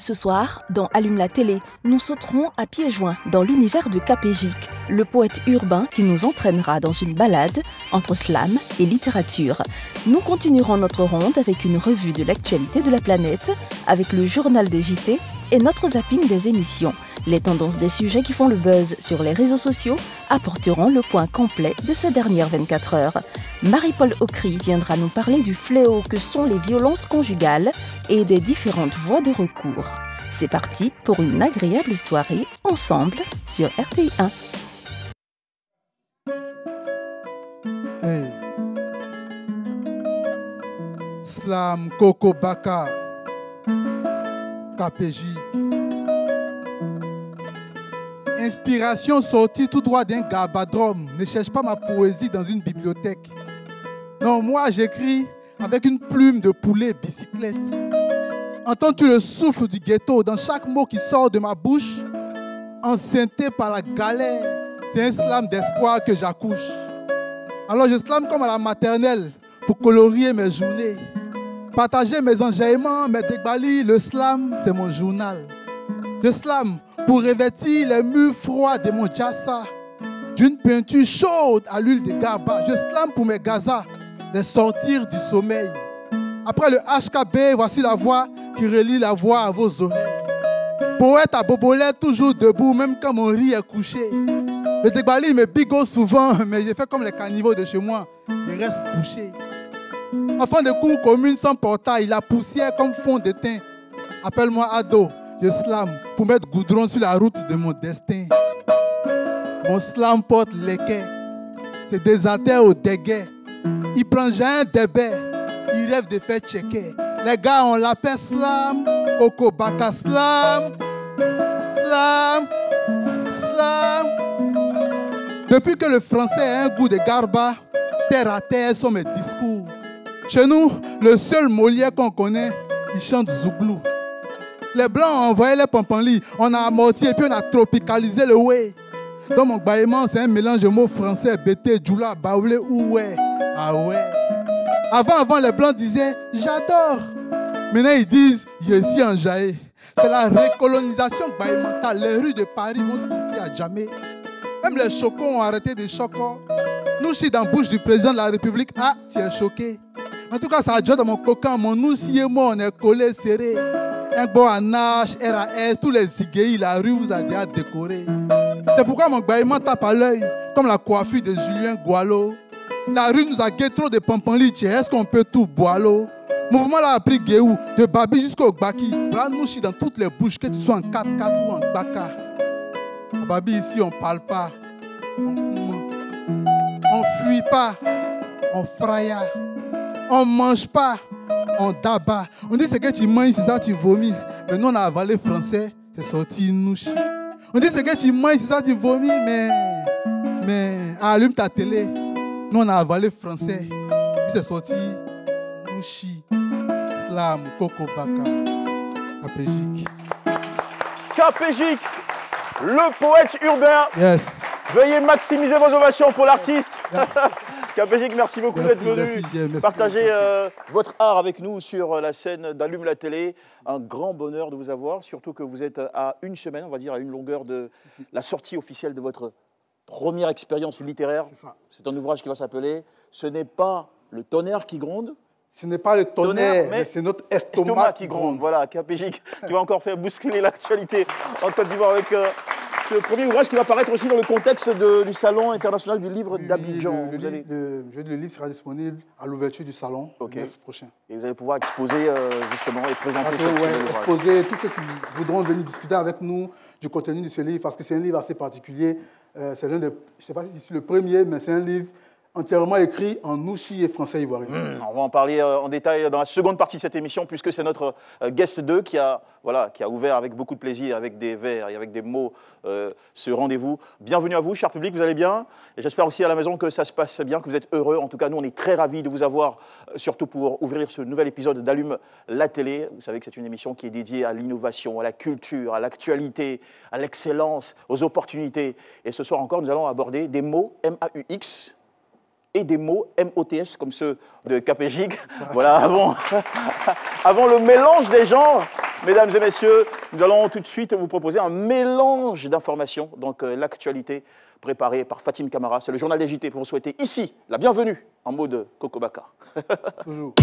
Ce soir, dans Allume la télé, nous sauterons à pieds joints dans l'univers de KPJ, le poète urbain qui nous entraînera dans une balade entre slam et littérature. Nous continuerons notre ronde avec une revue de l'actualité de la planète, avec le journal des JT et notre zapping des émissions. Les tendances des sujets qui font le buzz sur les réseaux sociaux apporteront le point complet de ces dernières 24 heures. Marie-Paul Ocry viendra nous parler du fléau que sont les violences conjugales et des différentes voies de recours. C'est parti pour une agréable soirée ensemble sur RTI 1. Hey. Slam, Coco Baka, KPJ. Inspiration sortie tout droit d'un gabadrome. Ne cherche pas ma poésie dans une bibliothèque. Non, moi j'écris avec une plume de poulet bicyclette. Entends-tu le souffle du ghetto dans chaque mot qui sort de ma bouche? Enceinté par la galère, c'est un slam d'espoir que j'accouche. Alors je slame comme à la maternelle pour colorier mes journées. Partager mes enjaillements, mes débali, le slam, c'est mon journal. Je slame pour revêtir les murs froids de mon jassa. D'une peinture chaude à l'huile de garba. Je slame pour mes gazas, les sortir du sommeil. Après le HKB, voici la voix qui relie la voix à vos oreilles. Poète à bobolette, toujours debout, même quand mon riz est couché. Le dégbali me bigot souvent, mais j'ai fait comme les caniveaux de chez moi. Je reste bouché. Enfant de cour commune sans portail, la poussière comme fond de teint. Appelle-moi ado, je slame pour mettre goudron sur la route de mon destin. Mon slam porte les quais, c'est des artères au déguet. Il prend jamais des baies, il rêve de faire checker. Les gars, on l'appelle slam, Coco Baka slam, slam, slam. Depuis que le français a un goût de garba, terre à terre sont mes discours. Chez nous, le seul Molière qu'on connaît, il chante Zouglou. Les Blancs ont envoyé les pampanlis, on a amorti et puis on a tropicalisé le way. Dans mon bâillement, c'est un mélange de mots français, bété, djoula, baoulé ou ouais. Ah ouais. Avant, les Blancs disaient j'adore. Maintenant, ils disent je suis enjaillé. C'est la recolonisation bâillementale. Les rues de Paris vont se sentir à jamais. Même les chocons ont arrêté de choquer. Nous, je suis dans la bouche du président de la République. Ah, tu es choqué. En tout cas, ça a déjà dans mon coquin. Mon outil et moi, on est collés, serrés. Un bon anache, RAS, tous les zigueis, la rue vous a déjà décoré. C'est pourquoi mon bâillement tape à l'œil, comme la coiffure de Julien Gualo. La rue nous a gué trop de pampanlis, est-ce qu'on peut tout boileau? Mouvement là a pris Guéou, de Babi jusqu'au Baki. Voilà, nous, je suis dans toutes les bouches, que tu sois en 4x4 ou en Baka. À Babi, ici, on parle pas, on fuit pas, on fraya, on mange pas, on dabat. On dit c'est que tu manges, c'est ça tu vomis. Mais nous on a avalé français, c'est sorti nouchi. On dit c'est que tu manges, c'est ça tu vomis, mais allume ta télé. Nous on a avalé français, puis c'est sorti nouchi. Slam, Coco Baka, KPJ. KPJ, le poète urbain. Yes. Veuillez maximiser vos ovations pour l'artiste. Yes. KPJ, merci beaucoup d'être venu partager votre art avec nous sur la scène d'Allume la télé. Un grand bonheur de vous avoir, surtout que vous êtes à une semaine, on va dire à une longueur de la sortie officielle de votre première expérience littéraire. C'est un ouvrage qui va s'appeler « Ce n'est pas le tonnerre qui gronde ». Ce n'est pas le tonnerre, mais c'est notre estomac qui gronde. Voilà, KPJ qui va encore faire bousculer l'actualité en Côte d'Ivoire avec ce premier ouvrage qui va paraître aussi dans le contexte du Salon international du livre d'Abidjan. Le livre sera disponible à l'ouverture du salon le 9 prochain. Et vous allez pouvoir exposer justement et présenter ce ouvrage. Exposer tous ceux qui voudront venir discuter avec nous du contenu de ce livre, parce que c'est un livre assez particulier. C'est l'un des, je ne sais pas si c'est le premier, mais c'est un livre entièrement écrit en nouchi et français ivoirien. On va en parler en détail dans la seconde partie de cette émission, puisque c'est notre guest 2 qui a ouvert avec beaucoup de plaisir, avec des vers et avec des mots, ce rendez-vous. Bienvenue à vous, cher public, vous allez bien? Et j'espère aussi à la maison que ça se passe bien, que vous êtes heureux. En tout cas, nous, on est très ravis de vous avoir, surtout pour ouvrir ce nouvel épisode d'Allume la télé. Vous savez que c'est une émission qui est dédiée à l'innovation, à la culture, à l'actualité, à l'excellence, aux opportunités. Et ce soir encore, nous allons aborder des mots MAUX, et des mots MOTS comme ceux de KPJ. Voilà, avant le mélange des genres, Mesdames et messieurs, nous allons tout de suite vous proposer un mélange d'informations. Donc l'actualité préparée par Fatim Camara. C'est le journal des JT pour vous souhaiter ici la bienvenue en mode Coco Baka. Toujours.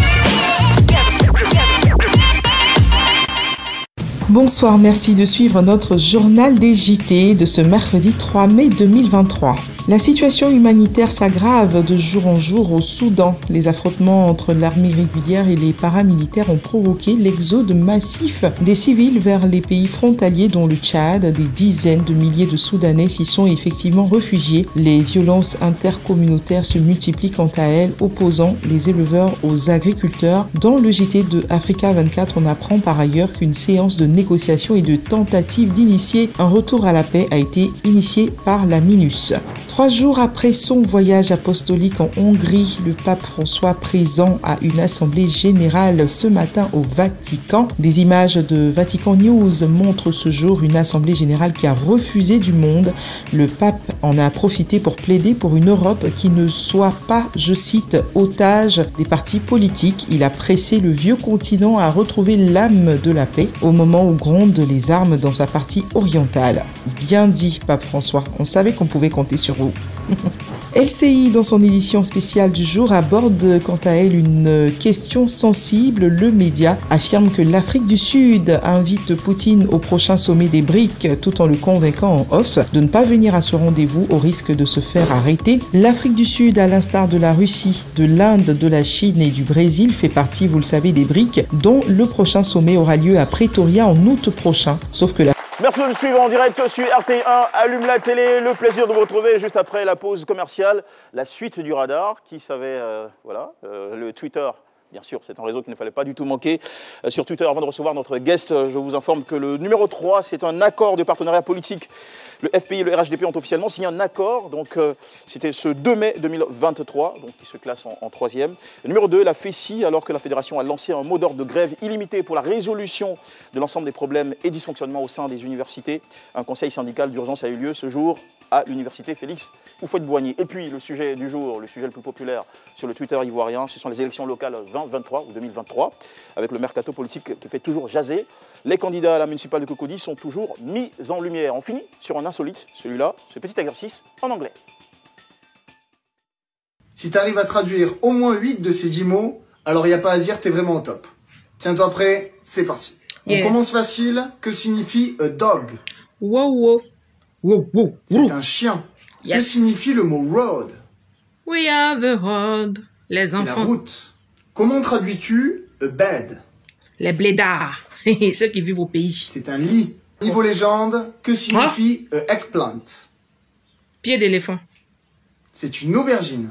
Bonsoir, merci de suivre notre journal des JT de ce mercredi 3 mai 2023. La situation humanitaire s'aggrave de jour en jour au Soudan. Les affrontements entre l'armée régulière et les paramilitaires ont provoqué l'exode massif des civils vers les pays frontaliers dont le Tchad. Des dizaines de milliers de Soudanais s'y sont effectivement réfugiés. Les violences intercommunautaires se multiplient quant à elles, opposant les éleveurs aux agriculteurs. Dans le JT de Africa 24, on apprend par ailleurs qu'une séance de négociation et de tentative d'initier un retour à la paix a été initiée par la MINUS. 3 jours après son voyage apostolique en Hongrie, le pape François présent à une assemblée générale ce matin au Vatican. Des images de Vatican News montrent ce jour une assemblée générale qui a refusé du monde. Le pape en a profité pour plaider pour une Europe qui ne soit pas, je cite, otage des partis politiques. Il a pressé le vieux continent à retrouver l'âme de la paix au moment où grondent les armes dans sa partie orientale. Bien dit, pape François. On savait qu'on pouvait compter sur vous. LCI, dans son édition spéciale du jour, aborde quant à elle une question sensible. Le média affirme que l'Afrique du Sud invite Poutine au prochain sommet des BRICS tout en le convainquant en off de ne pas venir à ce rendez-vous au risque de se faire arrêter. L'Afrique du Sud, à l'instar de la Russie, de l'Inde, de la Chine et du Brésil, fait partie, vous le savez, des BRICS, dont le prochain sommet aura lieu à Pretoria en août prochain. Sauf que la Merci de nous suivre en direct sur RT1. Allume la télé. Le plaisir de vous retrouver juste après la pause commerciale. La suite du radar. Qui savait, le Twitter. Bien sûr, c'est un réseau qu'il ne fallait pas du tout manquer. Sur Twitter, avant de recevoir notre guest, je vous informe que le numéro 3, c'est un accord de partenariat politique. Le FPI et le RHDP ont officiellement signé un accord. Donc, c'était ce 2 mai 2023, donc qui se classe en troisième. Le numéro 2, la FECI, alors que la Fédération a lancé un mot d'ordre de grève illimité pour la résolution de l'ensemble des problèmes et dysfonctionnements au sein des universités. Un conseil syndical d'urgence a eu lieu ce jour à l'université Félix Houphouët-Boigny. Et puis, le sujet du jour, le sujet le plus populaire sur le Twitter ivoirien, ce sont les élections locales 2023 ou 2023, avec le mercato politique qui fait toujours jaser. Les candidats à la municipale de Cocody sont toujours mis en lumière. On finit sur un insolite, celui-là, ce petit exercice en anglais. Si tu arrives à traduire au moins 8 de ces 10 mots, alors il n'y a pas à dire, t'es vraiment au top. Tiens-toi prêt, c'est parti. Yeah. On commence facile. Que signifie a dog? Wow, wow. Wow, wow, C'est un chien. Yes. Que signifie le mot road? We are the road. Les C'est la enfants. route. Comment traduis-tu a bed? Les blédards. Ceux qui vivent au pays. C'est un lit. Niveau légende, que signifie a eggplant? Pied d'éléphant. C'est une aubergine.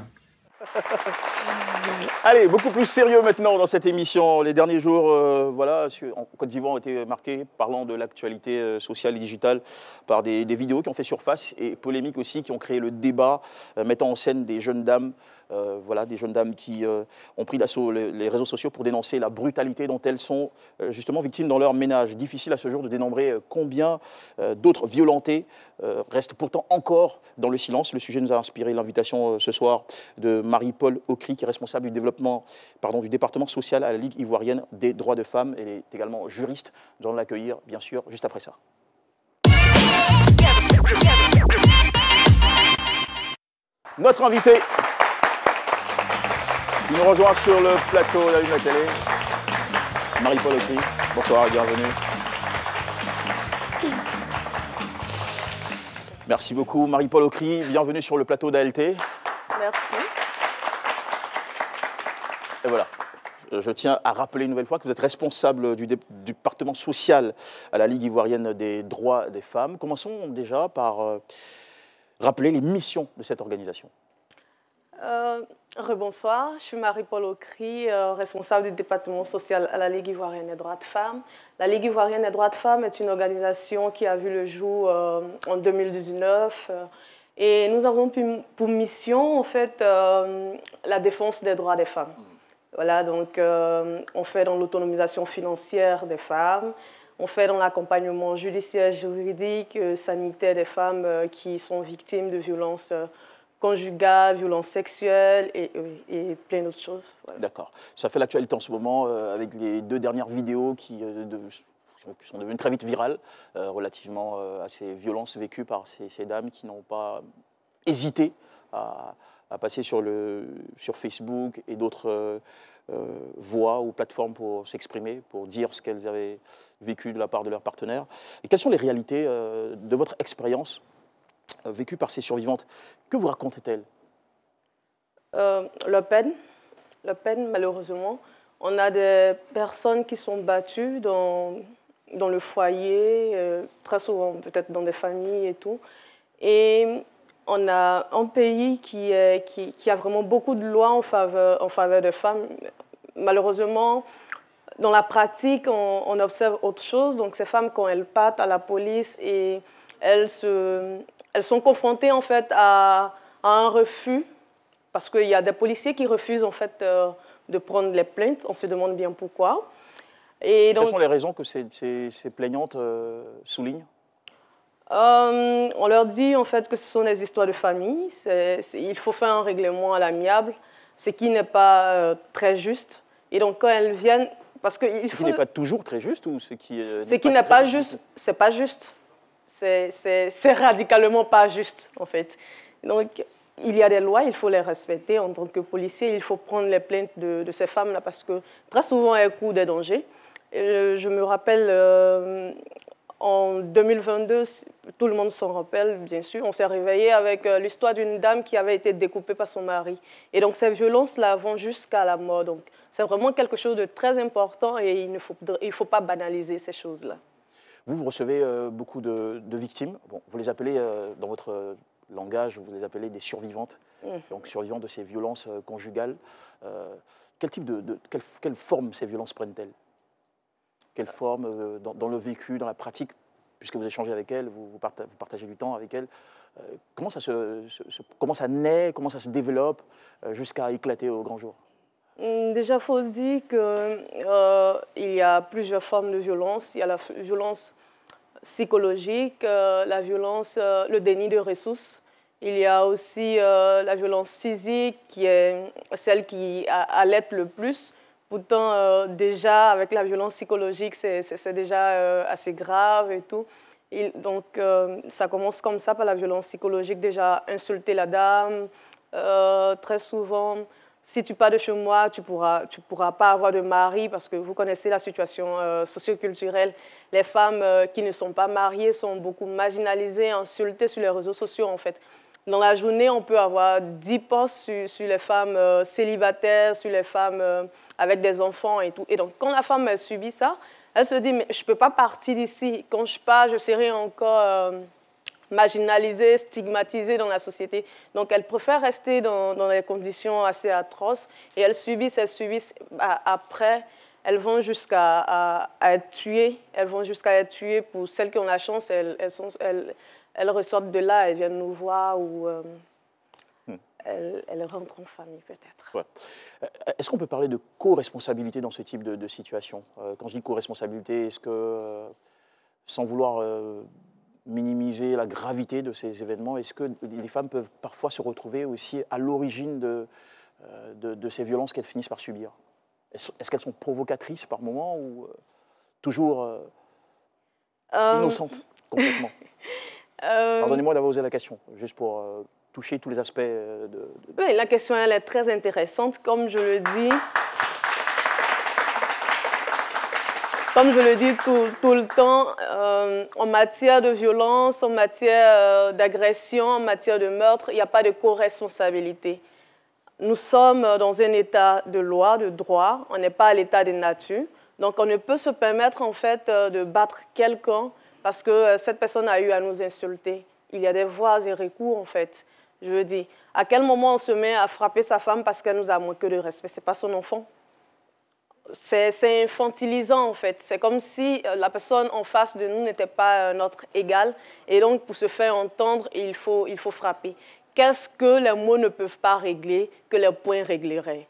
Allez, beaucoup plus sérieux maintenant dans cette émission. Les derniers jours, en Côte d'Ivoire ont été marqués, parlant de l'actualité sociale et digitale, par des vidéos qui ont fait surface et polémiques aussi, qui ont créé le débat, mettant en scène des jeunes dames. Des jeunes dames qui ont pris d'assaut les réseaux sociaux pour dénoncer la brutalité dont elles sont justement victimes dans leur ménage. Difficile à ce jour de dénombrer combien d'autres violentées restent pourtant encore dans le silence. Le sujet nous a inspiré l'invitation ce soir de Marie-Paul Ocry, qui est responsable du département social à la Ligue ivoirienne des droits de femmes. Elle est également juriste. Nous allons l'accueillir, bien sûr, juste après ça. Notre invité qui nous rejoint sur le plateau d'Allume la télé, Marie-Paul Ocry. Bonsoir et bienvenue. Merci beaucoup Marie-Paul Ocry, bienvenue sur le plateau d'ALT. Merci. Et voilà, je tiens à rappeler une nouvelle fois que vous êtes responsable du département social à la Ligue ivoirienne des droits des femmes. Commençons déjà par rappeler les missions de cette organisation. Rebonsoir, je suis Marie-Paul Ocry, responsable du département social à la Ligue ivoirienne des droits de femmes. La Ligue ivoirienne des droits de femmes est une organisation qui a vu le jour en 2019 et nous avons pour mission en fait la défense des droits des femmes. Voilà, donc on fait dans l'autonomisation financière des femmes, on fait dans l'accompagnement judiciaire, juridique, sanitaire des femmes qui sont victimes de violences conjugales, violences sexuelles et plein d'autres choses. Voilà. D'accord. Ça fait l'actualité en ce moment avec les 2 dernières vidéos qui qui sont devenues très vite virales, relativement à ces violences vécues par ces dames qui n'ont pas hésité à passer sur Facebook et d'autres voies ou plateformes pour s'exprimer, pour dire ce qu'elles avaient vécu de la part de leurs partenaires. Et quelles sont les réalités de votre expérience vécue par ces survivantes? Que vous racontent-elles? La peine, malheureusement. On a des personnes qui sont battues dans le foyer, très souvent peut-être dans des familles et tout. Et on a un pays qui a vraiment beaucoup de lois en faveur des femmes. Malheureusement, dans la pratique, on observe autre chose. Donc ces femmes, quand elles partent à la police, et elles sont confrontées en fait à un refus, parce qu'il y a des policiers qui refusent en fait de prendre les plaintes. On se demande bien pourquoi. Et donc, quelles sont les raisons que ces plaignantes soulignent? On leur dit en fait que ce sont des histoires de famille. Il faut faire un règlement à l'amiable, ce qui n'est pas très juste. Et donc quand elles viennent, parce que ce qui n'est pas toujours très juste, ou ce qui n'est pas juste, c'est pas juste. C'est radicalement pas juste en fait. Donc il y a des lois, il faut les respecter. En tant que policier, il faut prendre les plaintes de ces femmes-là parce que très souvent elles courent des dangers. Je me rappelle. En 2022, tout le monde s'en rappelle, bien sûr, on s'est réveillé avec l'histoire d'une dame qui avait été découpée par son mari. Et donc, ces violences-là vont jusqu'à la mort. Donc, c'est vraiment quelque chose de très important et il ne faut pas banaliser ces choses-là. Vous recevez beaucoup de victimes. Bon, vous les appelez, dans votre langage, vous les appelez des survivantes. Donc, survivantes de ces violences conjugales. Quelle forme ces violences prennent-elles? Quelle forme dans le vécu, dans la pratique, puisque vous échangez avec elles, vous partagez du temps avec elles, comment ça naît, comment ça se développe jusqu'à éclater au grand jour? Déjà, il faut dire qu'il y a plusieurs formes de violence. Il y a la violence psychologique, la violence, le déni de ressources. Il y a aussi la violence physique, qui est celle qui allait le plus. Pourtant, déjà, avec la violence psychologique, c'est déjà assez grave et tout. Donc, ça commence comme ça, par la violence psychologique. Déjà, insulter la dame. Très souvent, si tu pars de chez moi, tu pourras pas avoir de mari, parce que vous connaissez la situation socioculturelle. Les femmes qui ne sont pas mariées sont beaucoup marginalisées, insultées sur les réseaux sociaux, en fait. Dans la journée, on peut avoir 10 posts sur les femmes célibataires, sur les femmes avec des enfants et tout. Et donc, quand la femme subit ça, elle se dit, mais je ne peux pas partir d'ici. Quand je pars, je serai encore marginalisée, stigmatisée dans la société. Donc, elle préfère rester dans des conditions assez atroces. Et elles subissent. Après, elles vont jusqu'à être tuées. Elles vont jusqu'à être tuées. Pour celles qui ont la chance, elles ressortent de là, elles viennent nous voir ou elles rentrent en famille peut-être. Ouais. Est-ce qu'on peut parler de co-responsabilité dans ce type de situation? Quand je dis co-responsabilité, est-ce que, sans vouloir minimiser la gravité de ces événements, est-ce que les femmes peuvent parfois se retrouver aussi à l'origine de ces violences qu'elles finissent par subir? Est-ce qu'elles sont provocatrices par moment ou toujours innocentes complètement? Pardonnez-moi d'avoir osé la question, juste pour toucher tous les aspects Oui, la question elle est très intéressante. Comme je le dis tout le temps, en matière de violence, en matière d'agression, en matière de meurtre, il n'y a pas de co-responsabilité. Nous sommes dans un état de loi, de droit, on n'est pas à l'état de nature. Donc on ne peut se permettre en fait de battre quelqu'un parce que cette personne a eu à nous insulter. Il y a des voies et recours en fait. Je veux dire, à quel moment on se met à frapper sa femme parce qu'elle nous a manqué de respect? Ce n'est pas son enfant. C'est infantilisant en fait. C'est comme si la personne en face de nous n'était pas notre égal. Et donc, pour se faire entendre, il faut frapper. Qu'est-ce que les mots ne peuvent pas régler, que les poings régleraient?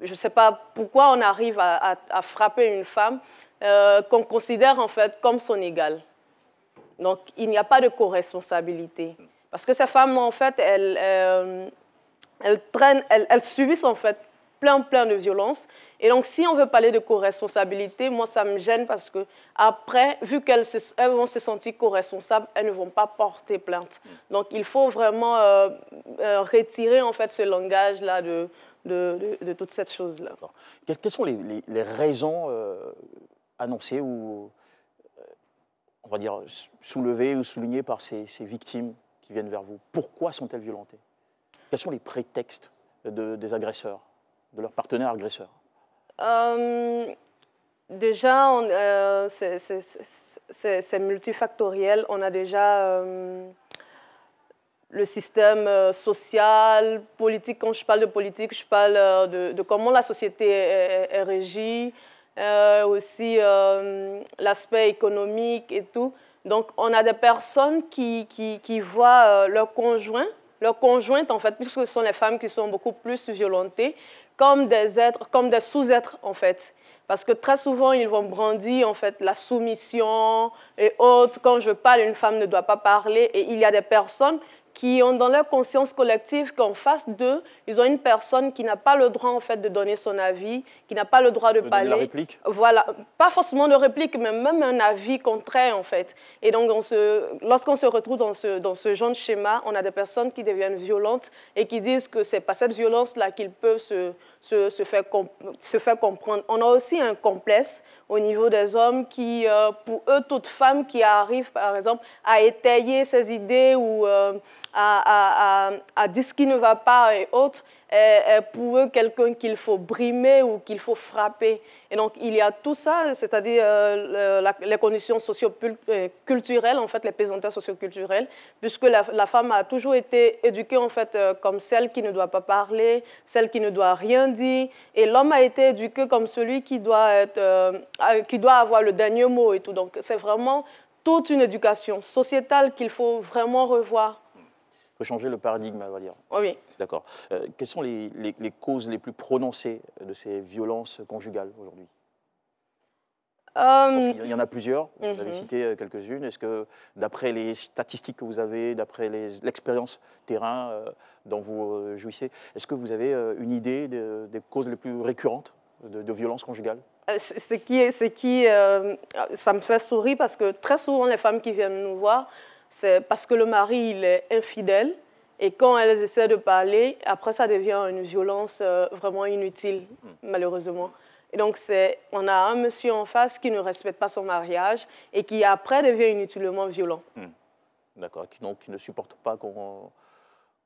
Je ne sais pas pourquoi on arrive à frapper une femme qu'on considère en fait comme son égale. Donc, il n'y a pas de co-responsabilité. Parce que ces femmes, en fait, elles subissent en fait plein de violences. Et donc, si on veut parler de co-responsabilité, moi, ça me gêne parce que après, vu qu'elles vont se sentir co-responsables, elles ne vont pas porter plainte. Donc, il faut vraiment retirer, en fait, ce langage-là de toute cette chose-là. Quelles sont les raisons annoncées ou, on va dire, soulevées ou soulignées par ces victimes qui viennent vers vous? Pourquoi sont-elles violentées? Quels sont les prétextes des agresseurs, de leurs partenaires agresseurs? Déjà, c'est multifactoriel. On a déjà le système social, politique. Quand je parle de politique, je parle de comment la société est régie, aussi l'aspect économique et tout. Donc, on a des personnes qui voient leurs conjointes, en fait, puisque ce sont les femmes qui sont beaucoup plus violentées, comme des êtres, comme des sous-êtres, en fait. Parce que très souvent, ils vont brandir, en fait, la soumission et autres. Quand je parle, une femme ne doit pas parler. Et il y a des personnes qui ont dans leur conscience collective qu'en face d'eux, ils ont une personne qui n'a pas le droit, en fait, de donner son avis, qui n'a pas le droit de parler. La réplique. Voilà, pas forcément de réplique, mais même un avis contraire, en fait. Et donc, lorsqu'on se retrouve dans ce genre de schéma, on a des personnes qui deviennent violentes et qui disent que c'est pas cette violence-là qu'ils peuvent se faire comprendre. On a aussi un complexe au niveau des hommes qui, pour eux, toute femme qui arrive, par exemple, à étayer ses idées ou à dire ce qui ne va pas et autres, est pour eux quelqu'un qu'il faut brimer ou qu'il faut frapper. Et donc, il y a tout ça, c'est-à-dire les conditions socio-culturelles, en fait, les pesanteurs socio-culturelles, puisque la femme a toujours été éduquée, en fait, comme celle qui ne doit pas parler, celle qui ne doit rien dire, et l'homme a été éduqué comme celui qui doit avoir le dernier mot et tout. Donc, c'est vraiment toute une éducation sociétale qu'il faut vraiment revoir. Il faut changer le paradigme, on va dire. Oui. D'accord. Quelles sont les causes les plus prononcées de ces violences conjugales aujourd'hui? Il y en a plusieurs, vous avez cité quelques-unes. Est-ce que, d'après les statistiques que vous avez, d'après l'expérience terrain dont vous jouissez, est-ce que vous avez une idée des causes les plus récurrentes de violences conjugales? Ça me fait sourire parce que très souvent, les femmes qui viennent nous voir, c'est parce que le mari, il est infidèle. Et quand elles essaient de parler, après, ça devient une violence vraiment inutile, malheureusement. Et donc, on a un monsieur en face qui ne respecte pas son mariage et qui, après, devient inutilement violent. D'accord, qui ne supporte pas qu'on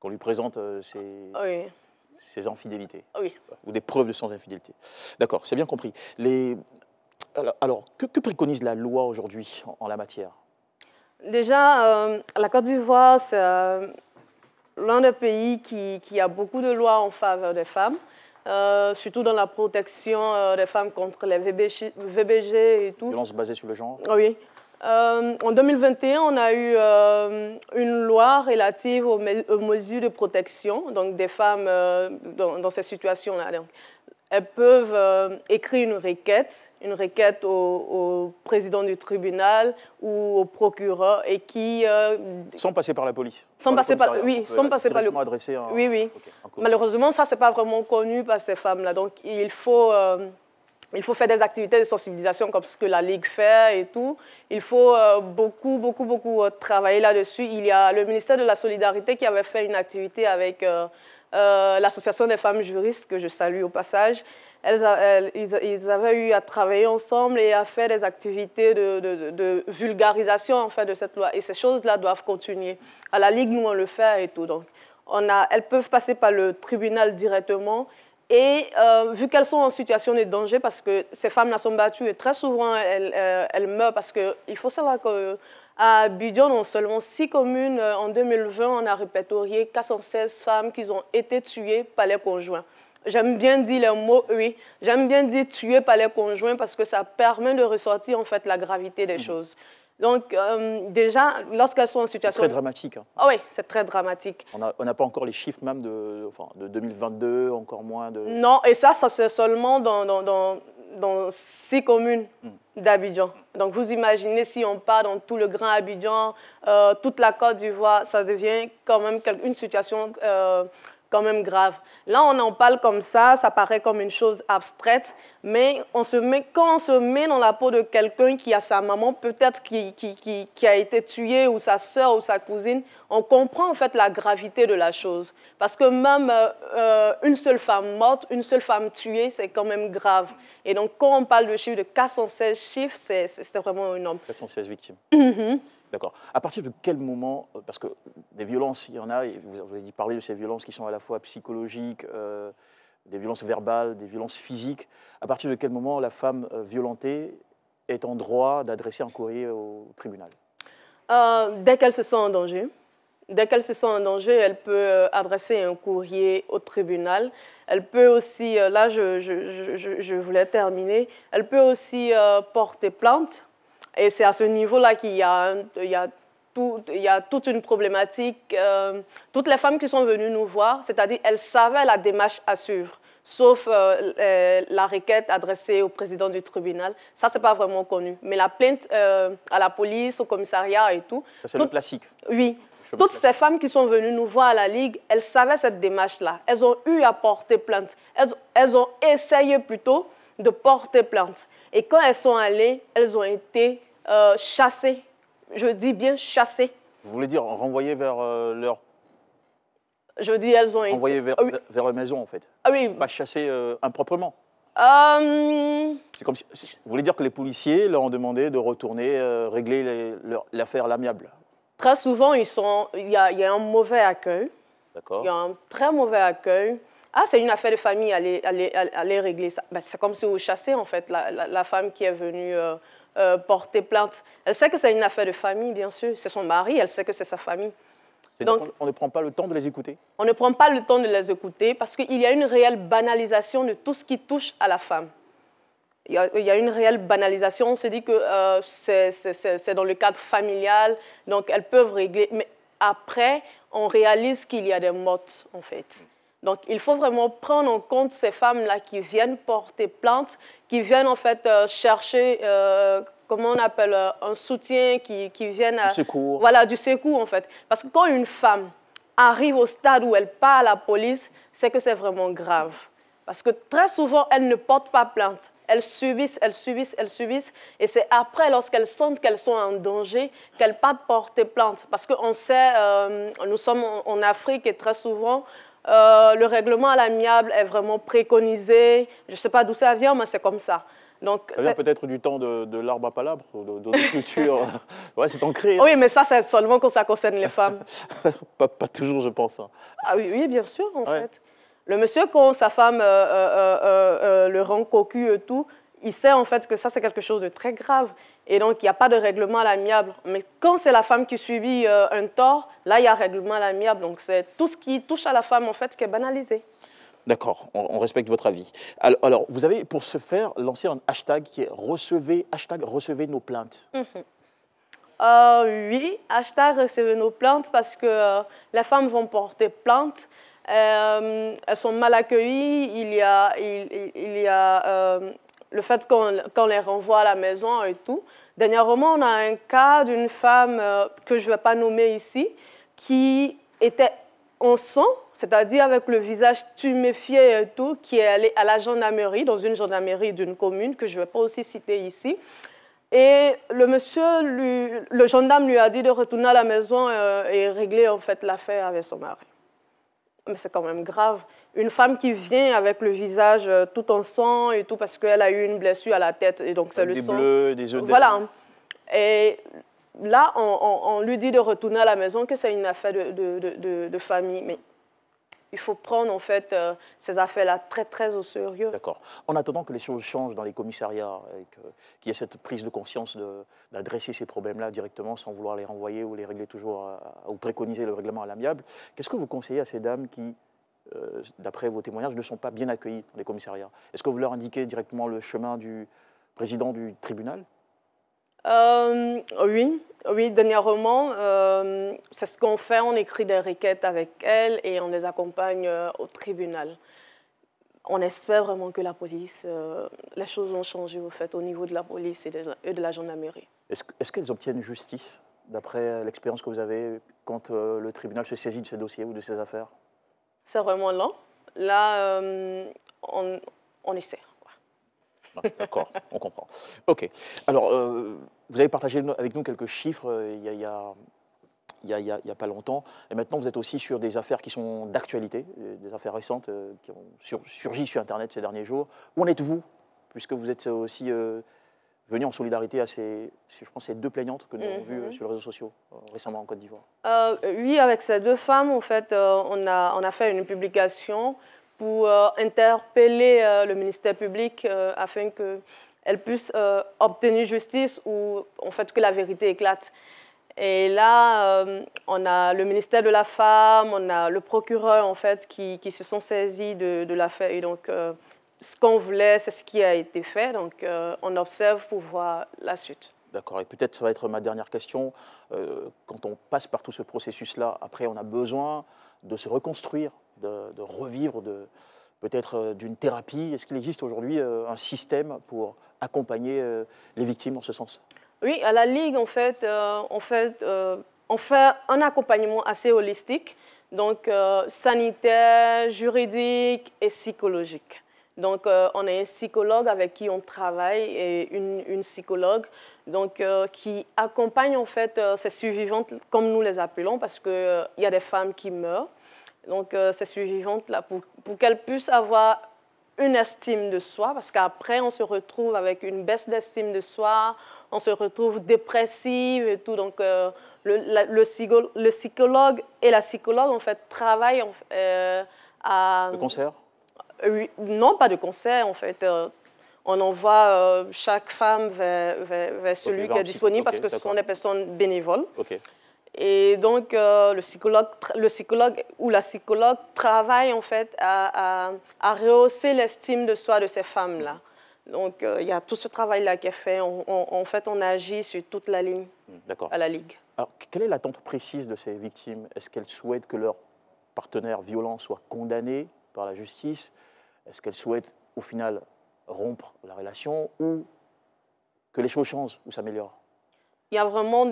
lui présente ses infidélités. Oui. Ou des preuves de son infidélité. D'accord, c'est bien compris. Alors, que préconise la loi aujourd'hui en la matière? Déjà, la Côte d'Ivoire, c'est l'un des pays qui a beaucoup de lois en faveur des femmes, surtout dans la protection des femmes contre les VBG et tout. Violences basées sur le genre? Oui. En 2021, on a eu une loi relative aux mesures de protection donc des femmes dans ces situations-là. Elles peuvent écrire une requête au président du tribunal ou au procureur et qui... sans passer par la police? Sans passer par le... Oui, Oui. Okay, malheureusement, ça, ce n'est pas vraiment connu par ces femmes-là. Donc, il faut faire des activités de sensibilisation comme ce que la Ligue fait et tout. Il faut beaucoup travailler là-dessus. Il y a le ministère de la Solidarité qui avait fait une activité avec... l'aAssociation des femmes juristes, que je salue au passage, ils avaient eu à travailler ensemble et à faire des activités de vulgarisation en fait, de cette loi. Et ces choses-là doivent continuer. À la Ligue, nous, on le fait et tout. Donc, elles peuvent passer par le tribunal directement. Et vu qu'elles sont en situation de danger, parce que ces femmes-là sont battues et très souvent, elles meurent parce qu'il faut savoir que... À Abidjan, dans seulement 6 communes, en 2020, on a répertorié 416 femmes qui ont été tuées par les conjoints. J'aime bien dire le mot « oui ». J'aime bien dire « tuées par les conjoints » parce que ça permet de ressortir en fait, la gravité des choses. Donc, déjà, lorsqu'elles sont en situation... C'est très dramatique. Hein. Ah oui, c'est très dramatique. On n'a pas encore les chiffres même de 2022, encore moins de... Non, et ça c'est seulement dans 6 communes d'Abidjan. Donc, vous imaginez si on part dans tout le Grand Abidjan, toute la Côte d'Ivoire, ça devient quand même une situation quand même grave. Là, on en parle comme ça paraît comme une chose abstraite, mais quand on se met dans la peau de quelqu'un qui a sa maman, peut-être qui a été tuée, ou sa sœur, ou sa cousine, on comprend en fait la gravité de la chose. Parce que même une seule femme morte, une seule femme tuée, c'est quand même grave. Et donc, quand on parle de chiffre de 416 chiffres, c'est vraiment énorme. 416 victimes. D'accord. À partir de quel moment, parce que des violences, il y en a, et vous avez parlé de ces violences qui sont à la fois psychologiques, des violences verbales, des violences physiques, à partir de quel moment la femme violentée est en droit d'adresser un courrier au tribunal? Dès qu'elle se sent en danger. Dès qu'elle se sent en danger, elle peut adresser un courrier au tribunal. Elle peut aussi, là je voulais terminer, elle peut aussi porter plainte. Et c'est à ce niveau-là qu'il y a toute une problématique. Toutes les femmes qui sont venues nous voir, c'est-à-dire elles savaient la démarche à suivre, sauf la requête adressée au président du tribunal. Ça, ce n'est pas vraiment connu. Mais la plainte à la police, au commissariat et tout... C'est le classique. Oui. Toutes ces femmes qui sont venues nous voir à la Ligue, elles savaient cette démarche-là. Elles ont eu à porter plainte. Elles ont essayé plutôt de porter plainte. Et quand elles sont allées, elles ont été chassées. Je dis bien chassées. Vous voulez dire renvoyées vers leur... Je dis elles ont renvoyées été... vers la maison, en fait. Ah oui. Pas chassées improprement. C'est comme si... Vous voulez dire que les policiers leur ont demandé de retourner régler l'affaire à l'amiable? Très souvent, il y a un mauvais accueil. D'accord. Il y a un très mauvais accueil. Ah, c'est une affaire de famille, allez régler ça. Ben, c'est comme si vous chassez, en fait, la femme qui est venue porter plainte. Elle sait que c'est une affaire de famille, bien sûr. C'est son mari, elle sait que c'est sa famille. Donc, on ne prend pas le temps de les écouter? On ne prend pas le temps de les écouter parce qu'il y a une réelle banalisation de tout ce qui touche à la femme. Il y a une réelle banalisation. On se dit que c'est dans le cadre familial, donc elles peuvent régler. Mais après, on réalise qu'il y a des mottes, en fait. Donc, il faut vraiment prendre en compte ces femmes-là qui viennent porter plainte, qui viennent, en fait, chercher, comment on appelle, un soutien, qui viennent... Du secours. Voilà, du secours, en fait. Parce que quand une femme arrive au stade où elle part à la police, c'est que c'est vraiment grave. Parce que très souvent, elles ne portent pas plainte. Elles subissent, elles subissent, elles subissent. Et c'est après, lorsqu'elles sentent qu'elles sont en danger, qu'elles partent porter plainte. Parce qu'on sait, nous sommes en Afrique et très souvent, le règlement à l'amiable est vraiment préconisé. Je ne sais pas d'où ça vient, mais c'est comme ça. Donc, ça vient peut-être du temps de l'arbre à palabres, d'autres cultures. Ouais, c'est ancré. Oui, mais ça, c'est seulement quand ça concerne les femmes. pas toujours, je pense. Hein. Ah oui, bien sûr, en fait. Le monsieur, quand sa femme le rend cocu et tout, il sait en fait que ça, c'est quelque chose de très grave. Et donc, il n'y a pas de règlement à l'amiable. Mais quand c'est la femme qui subit un tort, là, il y a règlement à l'amiable. Donc, c'est tout ce qui touche à la femme, en fait, qui est banalisé. D'accord, on respecte votre avis. Alors, vous avez, pour ce faire, lancé un hashtag qui est recevez nos plaintes. Oui, hashtag recevez nos plaintes parce que les femmes vont porter plainte. Elles sont mal accueillies, il y a le fait qu'on les renvoie à la maison et tout. Dernièrement, on a un cas d'une femme que je ne vais pas nommer ici, qui était en sang, c'est-à-dire avec le visage tuméfié et tout, qui est allée à la gendarmerie, dans une gendarmerie d'une commune, que je ne vais pas aussi citer ici. Et le gendarme lui a dit de retourner à la maison et régler en fait l'affaire avec son mari. Mais c'est quand même grave. Une femme qui vient avec le visage tout en sang et tout parce qu'elle a eu une blessure à la tête et donc c'est le sang. Des bleus, des œdèmes. Voilà. Et là, on lui dit de retourner à la maison, que c'est une affaire de famille. Mais il faut prendre en fait ces affaires-là très, très au sérieux. D'accord. En attendant que les choses changent dans les commissariats et qu'il y ait cette prise de conscience d'adresser ces problèmes-là directement sans vouloir les renvoyer ou les régler toujours ou préconiser le règlement à l'amiable, qu'est-ce que vous conseillez à ces dames qui, d'après vos témoignages, ne sont pas bien accueillies dans les commissariats? Est-ce que vous leur indiquez directement le chemin du président du tribunal? Oui, dernièrement, c'est ce qu'on fait, on écrit des requêtes avec elles et on les accompagne au tribunal. On espère vraiment que la police, les choses vont changer au fait, au niveau de la police et de la gendarmerie. Est-ce qu'elles obtiennent justice, d'après l'expérience que vous avez, quand le tribunal se saisit de ces dossiers ou de ces affaires? C'est vraiment lent. Là, on essaie. D'accord, on comprend. OK. Alors, vous avez partagé avec nous quelques chiffres il y a pas longtemps. Et maintenant, vous êtes aussi sur des affaires qui sont d'actualité, des affaires récentes qui ont surgi sur Internet ces derniers jours. Où en êtes-vous? Puisque vous êtes aussi venu en solidarité à ces 2 plaignantes que nous avons vues sur les réseaux sociaux récemment en Côte d'Ivoire. Oui, avec ces 2 femmes, en fait, on a fait une publication pour interpeller le ministère public afin qu'elles puissent obtenir justice ou en fait que la vérité éclate. Et là, on a le ministère de la Femme, on a le procureur en fait qui se sont saisis de l'affaire. Et donc, ce qu'on voulait, c'est ce qui a été fait. Donc, on observe pour voir la suite. D'accord. Et peut-être ça va être ma dernière question. Quand on passe par tout ce processus-là, après, on a besoin de se reconstruire, de revivre, peut-être d'une thérapie. Est-ce qu'il existe aujourd'hui un système pour accompagner les victimes en ce sens? Oui, à la Ligue, en fait, on fait un accompagnement assez holistique, donc sanitaire, juridique et psychologique. Donc, on a un psychologue avec qui on travaille et une psychologue donc, qui accompagne en fait ces survivantes, comme nous les appelons, parce qu'il y a des femmes qui meurent. Donc, ces survivantes-là, pour qu'elles puissent avoir une estime de soi, parce qu'après, on se retrouve avec une baisse d'estime de soi, on se retrouve dépressive et tout. Donc, le psychologue et la psychologue, en fait, travaillent à... De concert? Oui, non, pas de concert, en fait. On envoie chaque femme vers celui qui est disponible, parce que ce sont des personnes bénévoles. Okay. Et donc, le psychologue ou la psychologue travaille en fait à rehausser l'estime de soi de ces femmes-là. Donc, il y a tout ce travail-là qui est fait. En fait, on agit sur toute la ligne à la Ligue. Alors, quelle est l'attente précise de ces victimes? Est-ce qu'elles souhaitent que leur partenaire violent soit condamné par la justice? Est-ce qu'elles souhaitent, au final, rompre la relation ou que les choses changent ou s'améliorent? Il y a vraiment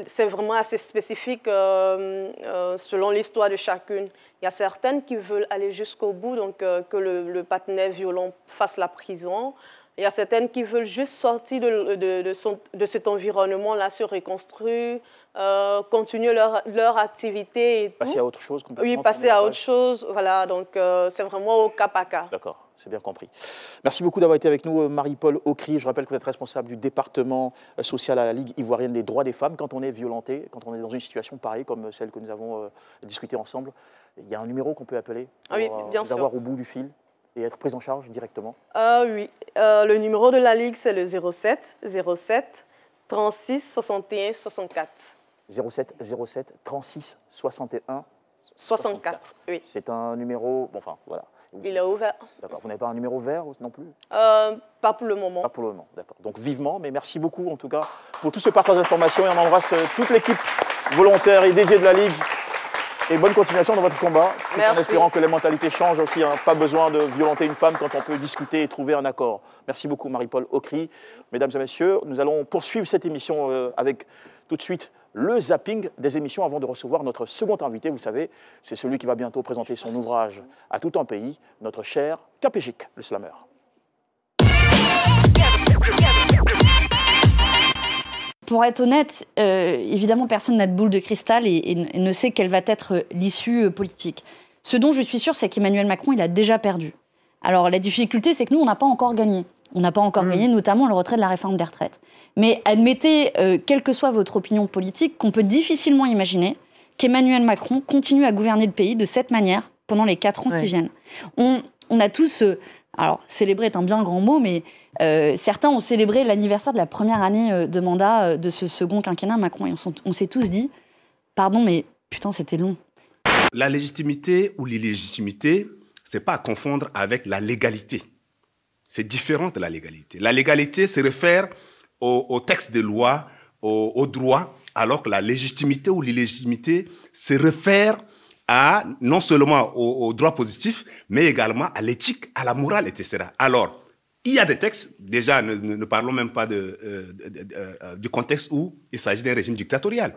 c'est vraiment assez spécifique selon l'histoire de chacune. Il y a certaines qui veulent aller jusqu'au bout, donc que le partenaire violent fasse la prison. Il y a certaines qui veulent juste sortir de cet environnement-là, se reconstruire, continuer leur activité et passer tout. À autre chose complètement. Oui, passer à autre chose. Voilà, donc c'est vraiment au cas par cas. D'accord. C'est bien compris. Merci beaucoup d'avoir été avec nous, Marie-Paul Ocry. Je rappelle que vous êtes responsable du département social à la Ligue ivoirienne des droits des femmes. Quand on est violenté, quand on est dans une situation pareille comme celle que nous avons discutée ensemble, il y a un numéro qu'on peut appeler pour vous avoir au bout du fil et être pris en charge directement. Oui, le numéro de la Ligue, c'est le 07 36 61 64. 07 36 61 64, oui. C'est un numéro, bon, enfin, voilà. Il est ouvert. D'accord. Vous n'avez pas un numéro vert non plus? Pas pour le moment. Pas pour le moment, d'accord. Donc vivement, mais merci beaucoup en tout cas pour tout ce partage d'informations et on embrasse toute l'équipe volontaire et dédiée de la Ligue. Et bonne continuation dans votre combat, en espérant que les mentalités changent aussi. Hein. Pas besoin de violenter une femme quand on peut discuter et trouver un accord. Merci beaucoup Marie-Paul Ocry. Mesdames et messieurs, nous allons poursuivre cette émission avec tout de suite le zapping des émissions avant de recevoir notre second invité. Vous savez, c'est celui qui va bientôt présenter son ouvrage à tout un pays, notre cher Kapégic, le slammer. Pour être honnête, évidemment, personne n'a de boule de cristal et ne sait quelle va être l'issue politique. Ce dont je suis sûre, c'est qu'Emmanuel Macron, il a déjà perdu. Alors, la difficulté, c'est que nous, on n'a pas encore gagné. On n'a pas encore gagné, notamment le retrait de la réforme des retraites. Mais admettez, quelle que soit votre opinion politique, qu'on peut difficilement imaginer qu'Emmanuel Macron continue à gouverner le pays de cette manière pendant les 4 ans qui viennent. On a tous... alors, célébrer est un bien grand mot, mais certains ont célébré l'anniversaire de la première année de mandat de ce second quinquennat Macron. Et on s'est tous dit, pardon, mais putain, c'était long. La légitimité ou l'illégitimité, c'est pas à confondre avec la légalité. C'est différent de la légalité. La légalité se réfère au texte de loi, au droit, alors que la légitimité ou l'illégitimité se réfère à, non seulement au droit positif, mais également à l'éthique, à la morale, etc. Alors, il y a des textes, déjà ne parlons même pas du contexte où il s'agit d'un régime dictatorial.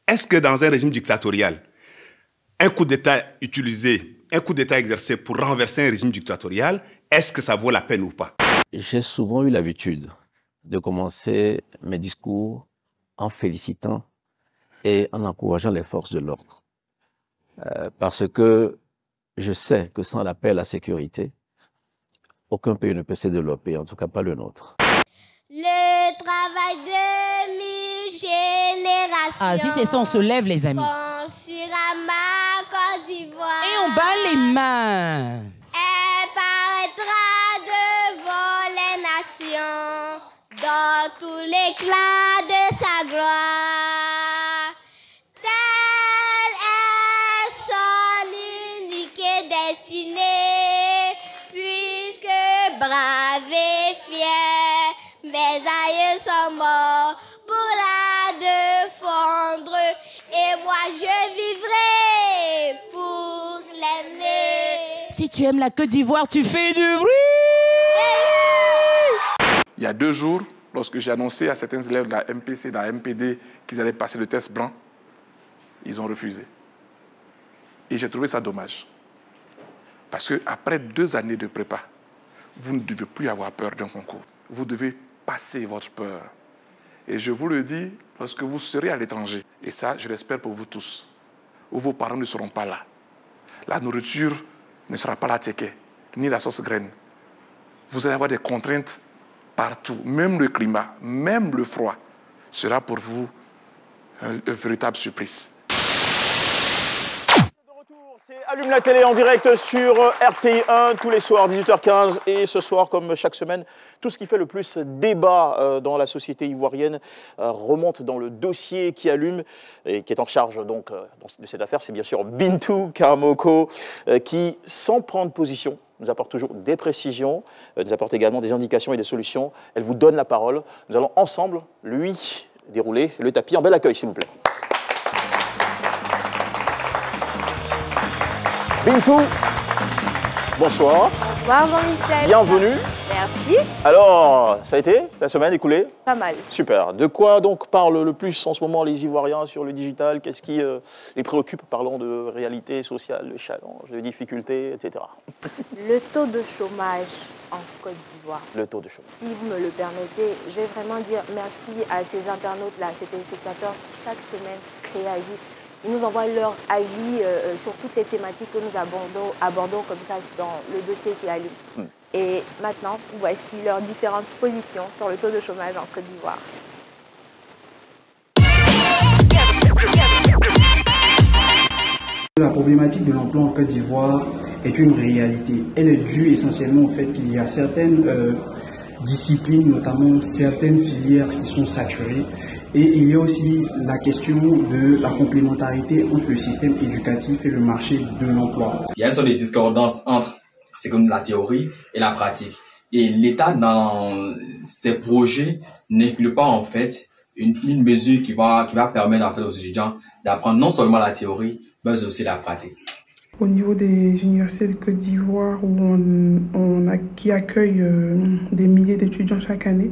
Est-ce que dans un régime dictatorial, un coup d'État utilisé un coup d'État exercé pour renverser un régime dictatorial, est-ce que ça vaut la peine ou pas? J'ai souvent eu l'habitude de commencer mes discours en félicitant et en encourageant les forces de l'ordre. Parce que je sais que sans la paix et la sécurité, aucun pays ne peut se développer, en tout cas pas le nôtre. Le travail de 1000 générations. Ah, si c'est ça, on se lève, les amis. Construira ma Côte d'Ivoire. Et on bat les mains. Elle paraîtra devant les nations, dans tout l'éclat de sa gloire. Telle est son unique destinée, puisque brave et fier, mes aïeux sont morts pour la défendre, et moi je vivrai pour l'aimer. Si tu aimes la Côte d'Ivoire, tu fais du bruit. Il y a 2 jours, lorsque j'ai annoncé à certains élèves de la MPC, de la MPD, qu'ils allaient passer le test blanc, ils ont refusé. Et j'ai trouvé ça dommage. Parce qu'après 2 années de prépa, vous ne devez plus avoir peur d'un concours. Vous devez passer votre peur. Et je vous le dis, lorsque vous serez à l'étranger, et ça, je l'espère pour vous tous, où vos parents ne seront pas là, la nourriture ne sera pas la tchéké, ni la sauce graine. Vous allez avoir des contraintes partout, même le climat, même le froid, sera pour vous un véritable supplice. C'est Allume la télé en direct sur RTI1 tous les soirs 18h15 et ce soir comme chaque semaine tout ce qui fait le plus débat dans la société ivoirienne remonte dans le dossier qui allume et qui est en charge donc de cette affaire. C'est bien sûr Bintou Karamoko qui, sans prendre position, nous apporte toujours des précisions, nous apporte également des indications et des solutions. Elle vous donne la parole. Nous allons ensemble lui dérouler le tapis. En bel accueil s'il vous plaît. Bintou, bonsoir. Bonsoir Jean-Michel. Bienvenue. Merci. Alors, ça a été la semaine écoulée? Pas mal. Super. De quoi donc parlent le plus en ce moment les Ivoiriens sur le digital? Qu'est-ce qui les préoccupe? Parlons de réalité sociale, de challenges, de difficultés, etc. Le taux de chômage en Côte d'Ivoire. Le taux de chômage. Si vous me le permettez, je vais vraiment dire merci à ces internautes-là, ces téléspectateurs qui chaque semaine réagissent. Ils nous envoient leur avis sur toutes les thématiques que nous abordons comme ça dans le dossier qui allume. Et maintenant, voici leurs différentes positions sur le taux de chômage en Côte d'Ivoire. La problématique de l'emploi en Côte d'Ivoire est une réalité. Elle est due essentiellement au fait qu'il y a certaines disciplines, notamment certaines filières qui sont saturées. Et il y a aussi la question de la complémentarité entre le système éducatif et le marché de l'emploi. Il y a une sorte de discordance entre la théorie et la pratique. Et l'État, dans ses projets, n'inclut pas en fait une mesure qui va permettre en fait, aux étudiants d'apprendre non seulement la théorie, mais aussi la pratique. Au niveau des universités de Côte d'Ivoire, qui accueillent des milliers d'étudiants chaque année,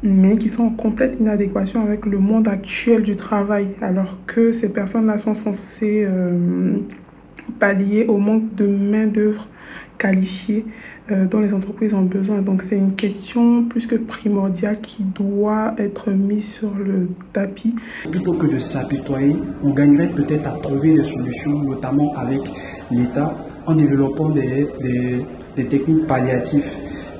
mais qui sont en complète inadéquation avec le monde actuel du travail, alors que ces personnes-là sont censées pallier au manque de main-d'œuvre qualifiée dont les entreprises ont besoin. Donc c'est une question plus que primordiale qui doit être mise sur le tapis. Plutôt que de s'apitoyer, on gagnerait peut-être à trouver des solutions, notamment avec l'État, en développant des techniques palliatives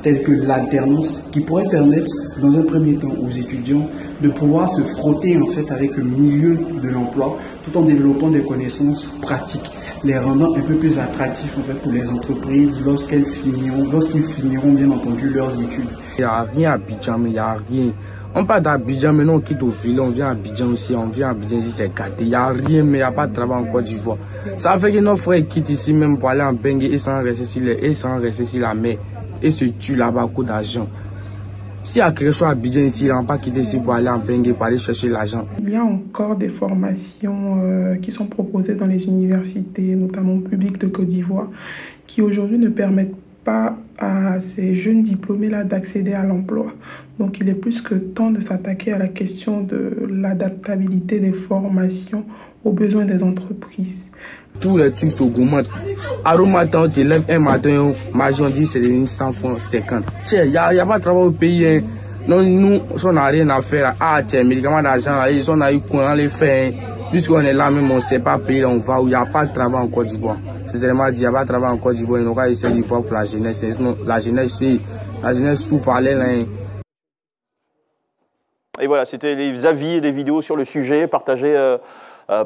telles que l'alternance, qui pourrait permettre, dans un premier temps, aux étudiants de pouvoir se frotter en fait avec le milieu de l'emploi, tout en développant des connaissances pratiques, les rendant un peu plus attractifs en fait pour les entreprises lorsqu'ils finiront bien entendu leurs études. Il n'y a rien à Abidjan, mais il n'y a rien. On part d'Abidjan, maintenant on quitte au ville, on vient à Abidjan aussi, on vient à Abidjan ici, c'est gâté. Il n'y a rien, mais il n'y a pas de travail en Côte d'Ivoire. Ça fait que nos frères quittent ici même pour aller en Bengue et sans rester sur la mer. Et se tuent là-bas à coup d'argent. S'il y a quelque chose à Abidjan ici, on ne va pas quitter ici pour aller en Bengue, pour aller chercher l'argent. Il y a encore des formations qui sont proposées dans les universités, notamment publiques de Côte d'Ivoire, qui aujourd'hui ne permettent pas à ces jeunes diplômés-là d'accéder à l'emploi. Donc il est plus que temps de s'attaquer à la question de l'adaptabilité des formations aux besoins des entreprises. Tous les trucs s'augmentent. À matin, tu te lèves un matin, Majon dit c'est 100 francs 50. Il n'y a pas de travail au pays. Hein. Non, nous, on n'a rien à faire. Ah, tiens, médicaments d'argent, on a eu quoi, on les fait. Puisqu'on est là même, on ne sait pas payer, on va où il n'y a pas de travail en Côte d'Ivoire. Sincèrement dit, il n'y a pas de travail en Côte d'Ivoire. On va essayer de voir pour la jeunesse. Sinon, la jeunesse souffre à l'aile. Et voilà, c'était les avis et des vidéos sur le sujet partagés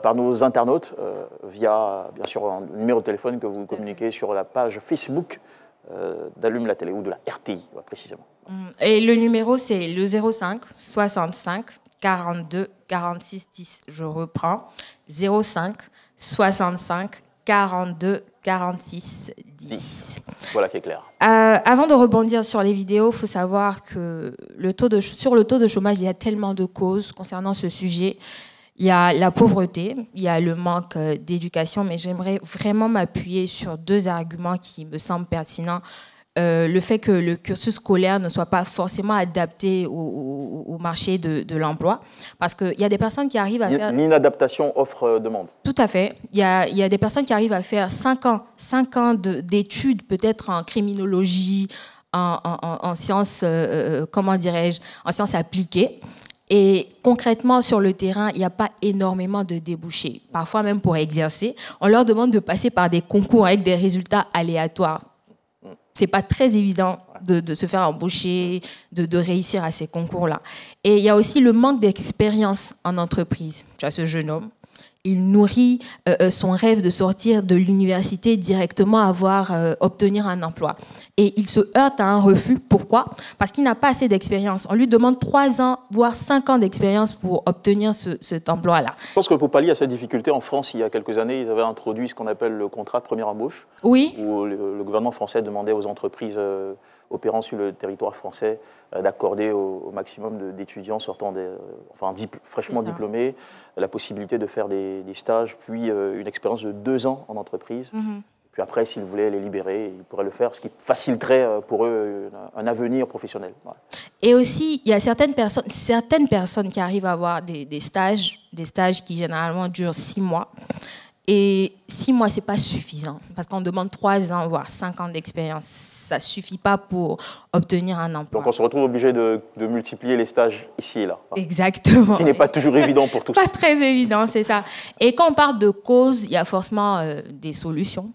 par nos internautes via, bien sûr, un numéro de téléphone que vous communiquez sur la page Facebook d'Allume la télé ou de la RTI, précisément. Et le numéro, c'est le 05 65 42 46 10. Je reprends. 05 65 42 46 10. Voilà qui est clair. Avant de rebondir sur les vidéos, il faut savoir que sur le taux de chômage, il y a tellement de causes concernant ce sujet. Il y a la pauvreté, il y a le manque d'éducation, mais j'aimerais vraiment m'appuyer sur deux arguments qui me semblent pertinents. Le fait que le cursus scolaire ne soit pas forcément adapté au marché de l'emploi, parce qu'il y a des personnes qui arrivent à faire... L'inadaptation offre-demande. Tout à fait. Il y a des personnes qui arrivent à faire 5 ans d'études, peut-être en criminologie, en sciences, comment dirais-je, en sciences appliquées. Et concrètement, sur le terrain, il n'y a pas énormément de débouchés. Parfois, même pour exercer, on leur demande de passer par des concours avec des résultats aléatoires. C'est pas très évident de se faire embaucher, de réussir à ces concours-là. Et il y a aussi le manque d'expérience en entreprise. Tu as ce jeune homme, il nourrit son rêve de sortir de l'université directement, obtenir un emploi. Et il se heurte à un refus. Pourquoi? Parce qu'il n'a pas assez d'expérience. On lui demande 3 ans, voire 5 ans d'expérience pour obtenir cet emploi-là. Je pense que pour pallier à cette difficulté, en France, il y a quelques années, ils avaient introduit ce qu'on appelle le contrat de première embauche. Oui. Où le gouvernement français demandait aux entreprises opérant sur le territoire français d'accorder au maximum d'étudiants sortant fraîchement diplômés la possibilité de faire des stages, puis une expérience de 2 ans en entreprise. Puis après, s'ils voulaient les libérer, ils pourraient le faire, ce qui faciliterait pour eux un avenir professionnel. Voilà. Et aussi, il y a certaines personnes qui arrivent à avoir des stages qui généralement durent 6 mois. Et 6 mois, ce n'est pas suffisant, parce qu'on demande 3 ans, voire 5 ans d'expérience. Ça ne suffit pas pour obtenir un emploi. Donc on se retrouve obligé de multiplier les stages ici et là. Exactement. Ce qui n'est pas toujours évident pour tous. Pas très évident, c'est ça. Et quand on parle de causes, il y a forcément des solutions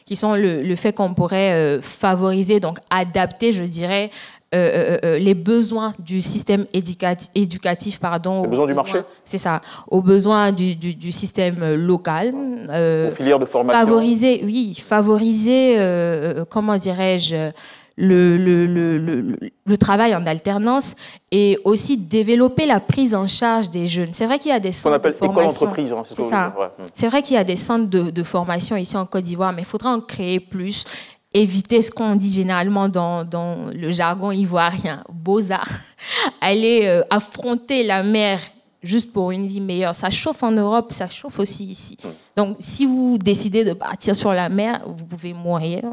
qui sont le fait qu'on pourrait favoriser, donc adapter, je dirais, les besoins du système éducatif, les besoins du marché. C'est ça, aux besoins du système local. Aux filières de formation. Favoriser, comment dirais-je, le travail en alternance et aussi développer la prise en charge des jeunes. C'est vrai qu'il y a des centres de formation. École entreprise. C'est ça. Ouais. C'est vrai qu'il y a des centres de formation ici en Côte d'Ivoire, mais il faudra en créer plus. Éviter ce qu'on dit généralement dans le jargon ivoirien, beaux-arts. Aller affronter la mer juste pour une vie meilleure. Ça chauffe en Europe, ça chauffe aussi ici. Donc, si vous décidez de partir sur la mer, vous pouvez mourir.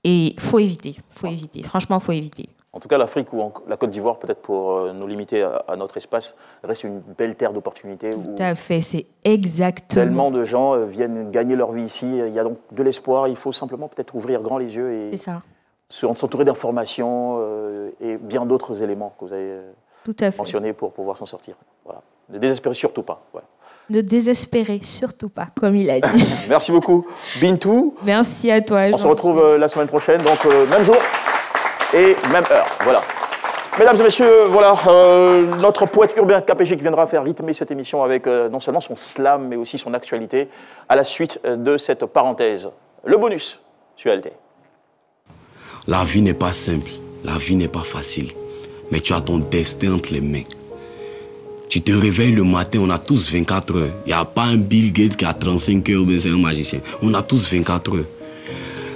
Et il faut éviter. Franchement, il faut éviter. En tout cas, l'Afrique ou la Côte d'Ivoire, peut-être pour nous limiter à notre espace, reste une belle terre d'opportunités. Tout à fait, c'est exactement. Tellement de gens viennent gagner leur vie ici. Il y a donc de l'espoir. Il faut simplement peut-être ouvrir grand les yeux et s'entourer d'informations et bien d'autres éléments que vous avez mentionnés pour pouvoir s'en sortir. Voilà. Ne désespérez surtout pas. Voilà. Ne désespérez surtout pas, comme il a dit. Merci beaucoup, Bintou. Merci à toi. On se retrouve la semaine prochaine, donc même jour et même heure. Voilà. Mesdames et messieurs, voilà, notre poète urbain KPG qui viendra faire rythmer cette émission avec non seulement son slam, mais aussi son actualité, à la suite de cette parenthèse. Le bonus sur LT. La vie n'est pas simple, la vie n'est pas facile, mais tu as ton destin entre les mains. Tu te réveilles le matin, on a tous 24 heures. Il n'y a pas un Bill Gates qui a 35 heures, mais c'est un magicien. On a tous 24 heures.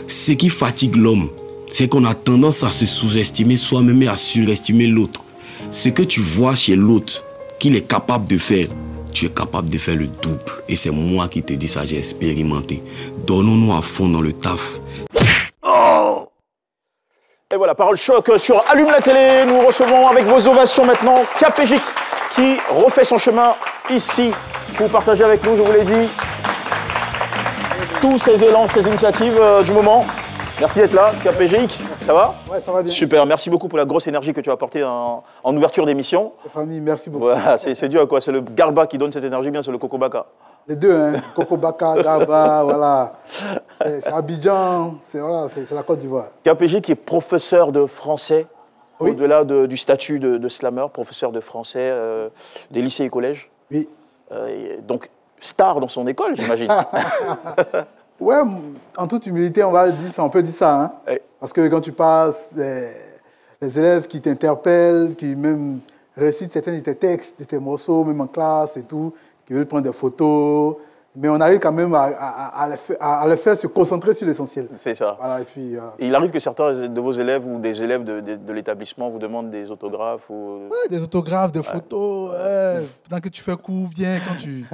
Ce qui fatigue l'homme, c'est qu'on a tendance à se sous-estimer soi-même et à surestimer l'autre. Ce que tu vois chez l'autre, qu'il est capable de faire, tu es capable de faire le double. Et c'est moi qui te dis ça, j'ai expérimenté. Donnons-nous à fond dans le taf. Oh! Et voilà, parole choc sur Allume la télé. Nous recevons avec vos ovations maintenant KPG qui refait son chemin ici pour partager avec nous, je vous l'ai dit. tous ces élans, ces initiatives du moment. Merci d'être là, KPGIC, ça va? Ouais, ça va bien. Super, merci beaucoup pour la grosse énergie que tu as apportée en ouverture d'émission. Famille, merci beaucoup. Voilà, c'est dû à quoi? C'est le Garba qui donne cette énergie, bien c'est le Kokobaka. Les deux, hein. Kokobaka, Garba, voilà. C'est Abidjan, c'est la Côte d'Ivoire. KPGIC qui est professeur de français, oui. Au-delà du statut de slammer, professeur de français des lycées et collèges. Oui. Donc, star dans son école, j'imagine. Ouais, en toute humilité, on peut dire ça. Hein? Oui. Parce que quand tu passes, les élèves qui t'interpellent, qui même récitent certains de tes textes, de tes morceaux, même en classe et tout, qui veulent prendre des photos, mais on arrive quand même à les faire se concentrer sur l'essentiel. C'est ça. Voilà, et puis, et il arrive que certains de vos élèves ou des élèves de l'établissement vous demandent des autographes ou... Ouais, des autographes, des photos. Pendant que tu fais cours, bien, quand tu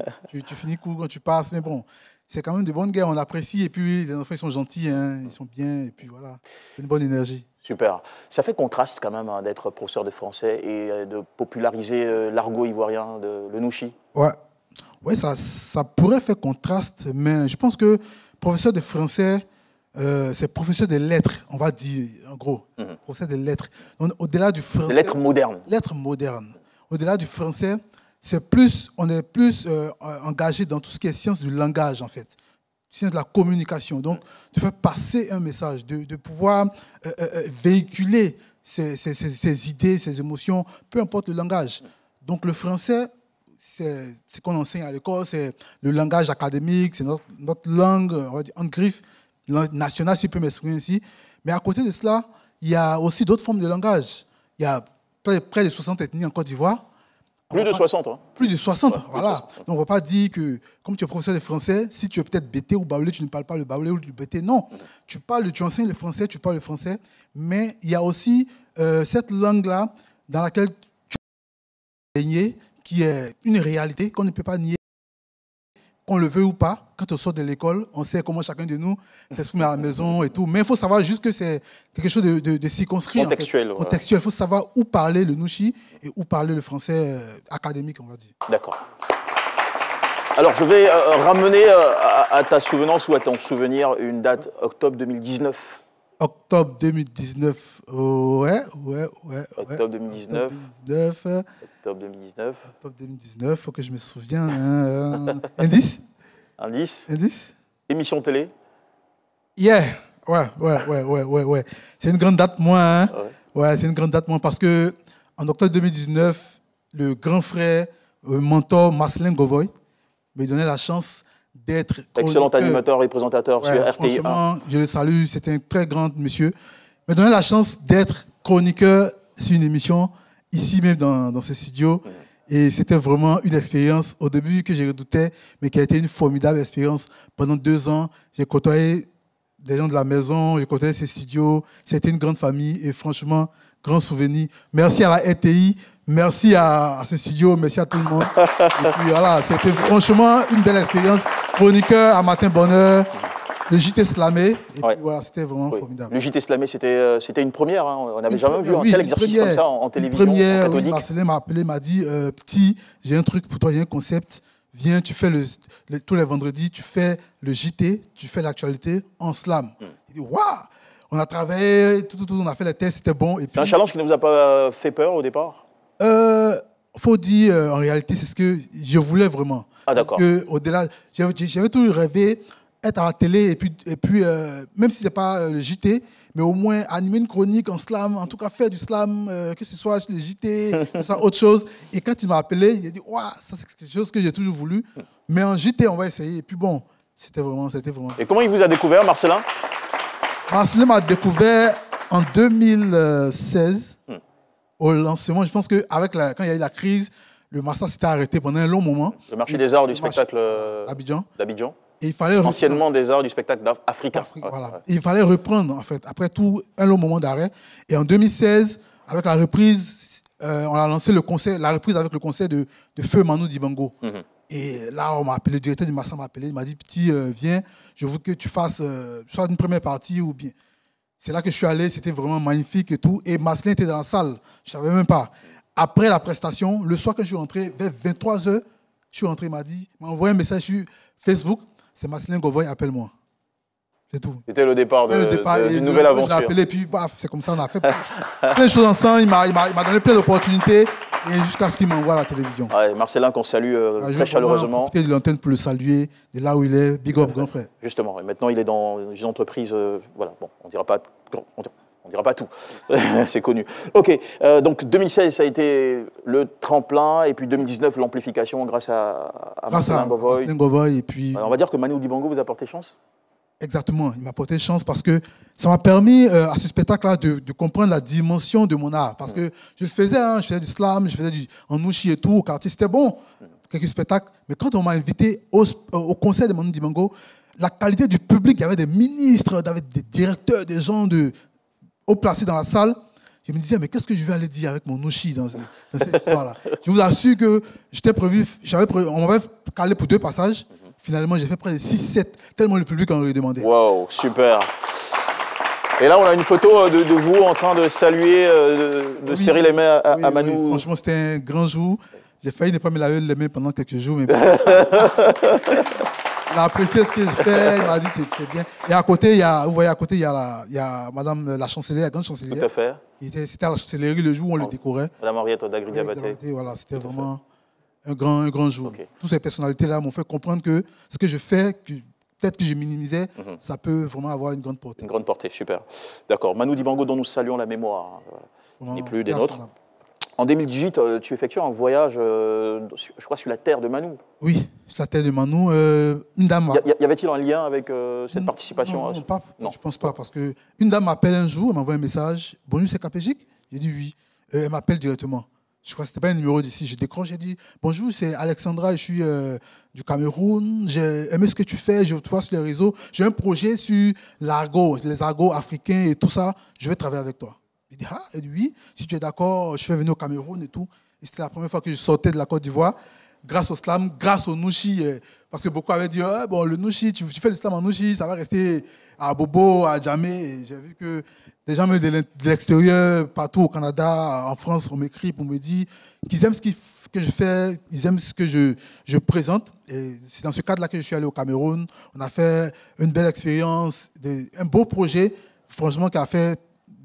finis cours, quand tu passes, mais bon... C'est quand même de bonnes guerres, on apprécie. Et puis, les enfants, ils sont gentils, hein, ils sont bien. Et puis voilà, une bonne énergie. Super. Ça fait contraste quand même hein, d'être professeur de français et de populariser l'argot ivoirien, le nouchi. Ouais, ça pourrait faire contraste, mais je pense que professeur de français, c'est professeur de lettres, on va dire, en gros. Professeur de lettres. Donc, au-delà du français... Des lettres modernes. Lettres modernes. Au-delà du français... on est plus engagé dans tout ce qui est science du langage, en fait. Science de la communication. Donc, de faire passer un message, de pouvoir véhiculer ses idées, ses émotions, peu importe le langage. Donc, le français, c'est ce qu'on enseigne à l'école, c'est le langage académique, c'est notre langue, on va dire, en griffe, nationale, si je peux m'exprimer ainsi. Mais à côté de cela, il y a aussi d'autres formes de langage. Il y a près de 60 ethnies en Côte d'Ivoire. Plus de 60, hein. Plus de 60, voilà. Donc on ne va pas dire que, comme tu es professeur de français, si tu es peut-être bété ou baoulé, tu ne parles pas le baoulé ou le bété. Non, tu enseignes le français, tu parles le français, mais il y a aussi cette langue-là dans laquelle tu es baigné, qui est une réalité qu'on ne peut pas nier, qu'on le veut ou pas. Quand on sort de l'école, on sait comment chacun de nous s'exprime à la maison et tout. Mais il faut savoir juste que c'est quelque chose de circonscrit. Contextuel. En fait. Contextuel. Il faut savoir où parler le nouchi et où parler le français académique, on va dire. D'accord. Alors, je vais ramener à ta souvenance ou à ton souvenir une date, octobre 2019. Octobre 2019, ouais. Octobre 2019. Octobre 2019. Octobre 2019, il faut que je me souvienne. Indice. Émission télé. Yeah. Ouais. C'est une grande date, moi. Hein. Ouais, c'est une grande date, moi, parce que en octobre 2019, le grand frère, mentor Marcelin Govoy, me donnait la chance d'être... Excellent animateur et présentateur sur RTI 1. Franchement, je le salue, c'était un très grand monsieur. Me donnait la chance d'être chroniqueur sur une émission, ici même dans ce studio. Et c'était vraiment une expérience, au début, que je redoutais, mais qui a été une formidable expérience. Pendant 2 ans, j'ai côtoyé des gens de la maison, j'ai côtoyé ces studios. C'était une grande famille et franchement, grand souvenir. Merci à la RTI, merci à ce studio, merci à tout le monde. Et puis voilà, c'était franchement une belle expérience. Chroniqueur à Matin Bonheur, le JT Slamé. Et puis voilà, c'était vraiment formidable. Le JT Slamé, c'était une première. Hein. On n'avait jamais vu un tel exercice comme ça en télévision. Une première, oui, Marcelin m'a appelé, m'a dit petit, j'ai un truc pour toi, j'ai un concept. Viens, tu fais tous les vendredis, tu fais le JT, tu fais l'actualité en slam. Il dit waouh! On a travaillé, tout, on a fait les tests, c'était bon. C'est un challenge qui ne vous a pas fait peur au départ? Faut dire, en réalité, c'est ce que je voulais vraiment. Ah, d'accord. Parce que, au-delà, j'avais toujours rêvé être à la télé et puis même si ce n'est pas le JT, mais au moins animer une chronique en slam, en tout cas faire du slam, que ce soit le JT, que ce soit autre chose. Et quand il m'a appelé, il a dit waouh, ça c'est quelque chose que j'ai toujours voulu. Mais en JT, on va essayer. Et puis bon, c'était vraiment. Et comment il vous a découvert, Marcelin? Marcelin m'a découvert en 2016 au lancement. Je pense quand il y a eu la crise, le master s'était arrêté pendant un long moment. Le marché des arts du spectacle d'Abidjan. Et il fallait anciennement des arts du spectacle africain. Voilà. Il fallait reprendre, en fait, après tout, un long moment d'arrêt. Et en 2016, avec la reprise, on a lancé la reprise avec le concert de Feu Manu Dibango. Et là, on m'a appelé, le directeur du Master m'a appelé, il m'a dit, petit, viens, je veux que tu fasses soit une première partie ou bien. C'est là que je suis allé, c'était vraiment magnifique et tout. Et Marcelin était dans la salle, je ne savais même pas. Après la prestation, le soir quand je suis rentré, vers 23h, je suis rentré, il m'a envoyé un message sur Facebook. c'est Marcelin Govoy, appelle-moi. C'est tout. C'était le départ d'une nouvelle aventure. Je l'ai appelé, puis baf, c'est comme ça, on a fait plein de choses ensemble. Il m'a donné plein d'opportunités, et jusqu'à ce qu'il m'envoie à la télévision. Ouais, Marcelin, qu'on salue très chaleureusement. Profiter de l'antenne pour le saluer, de là où il est. Big up, grand frère. Justement, et maintenant il est dans une entreprise, voilà, bon, on dira pas tout, c'est connu. Ok, donc 2016, ça a été le tremplin, et puis 2019, l'amplification grâce à Marcelin Govoy. Et puis... On va dire que Manu Dibango vous a porté chance. Exactement, il m'a porté chance parce que ça m'a permis à ce spectacle-là de comprendre la dimension de mon art. Parce que je le faisais, je faisais du slam, je faisais du Anouchi et tout, au quartier, c'était bon, quelques spectacles. Mais quand on m'a invité au concert de Manu Dibango, la qualité du public, il y avait des ministres, il y avait des directeurs, des gens haut placés dans la salle. Je me disais, mais qu'est-ce que je vais aller dire avec mon Nouchi dans cette histoire-là? Je vous assure que on m'avait calé pour 2 passages. Finalement, j'ai fait près de 6-7, tellement le public en lui demandait. Waouh, super. Et là, on a une photo de vous en train de saluer, de serrer les mains à Manu. Oui, franchement, c'était un grand jour. J'ai failli ne pas me laver les mains pendant quelques jours, mais il a apprécié ce que je fais, il m'a dit c'est bien. Et à côté, vous voyez, à côté, il y a Madame la chancelière, la grande chancelière. Tout à fait. C'était à la chancellerie le jour où on le décorait. Madame Henriette d'Agri-Diabaté. Voilà, c'était vraiment un grand jour. Okay. Toutes ces personnalités-là m'ont fait comprendre que ce que je fais, peut-être que je minimisais, ça peut vraiment avoir une grande portée. Une grande portée, super. D'accord. Manu Dibango, dont nous saluons la mémoire, ni plus des nôtres. En 2018, tu effectues un voyage, je crois, sur la terre de Manu. Oui, sur la terre de Manu. Une dame. Y avait-il un lien avec cette participation? Non, je ne pense pas, parce qu'une dame m'appelle un jour, elle m'envoie un message. Bonjour, c'est Capégique? J'ai dit oui. Elle m'appelle directement. Je crois que ce n'était pas un numéro d'ici. Je décroche, j'ai dit bonjour, c'est Alexandra, je suis du Cameroun. J'ai aimé ce que tu fais, je te vois sur les réseaux. J'ai un projet sur l'argot, les argots africains et tout ça. Je vais travailler avec toi. Il dit, elle dit oui, si tu es d'accord, je fais venir au Cameroun et tout. Et c'était la première fois que je sortais de la Côte d'Ivoire, grâce au slam, grâce au Nouchi. Parce que beaucoup avaient dit, bon, le Nouchi, tu fais le slam en Nouchi, ça va rester à Bobo, à Djamé. Et j'ai vu que des gens de l'extérieur, partout au Canada, en France, on m'écrit pour me dire qu'ils aiment ce que je fais, ils aiment ce que je présente. Et c'est dans ce cadre-là que je suis allé au Cameroun. On a fait une belle expérience, un beau projet, franchement, qui a fait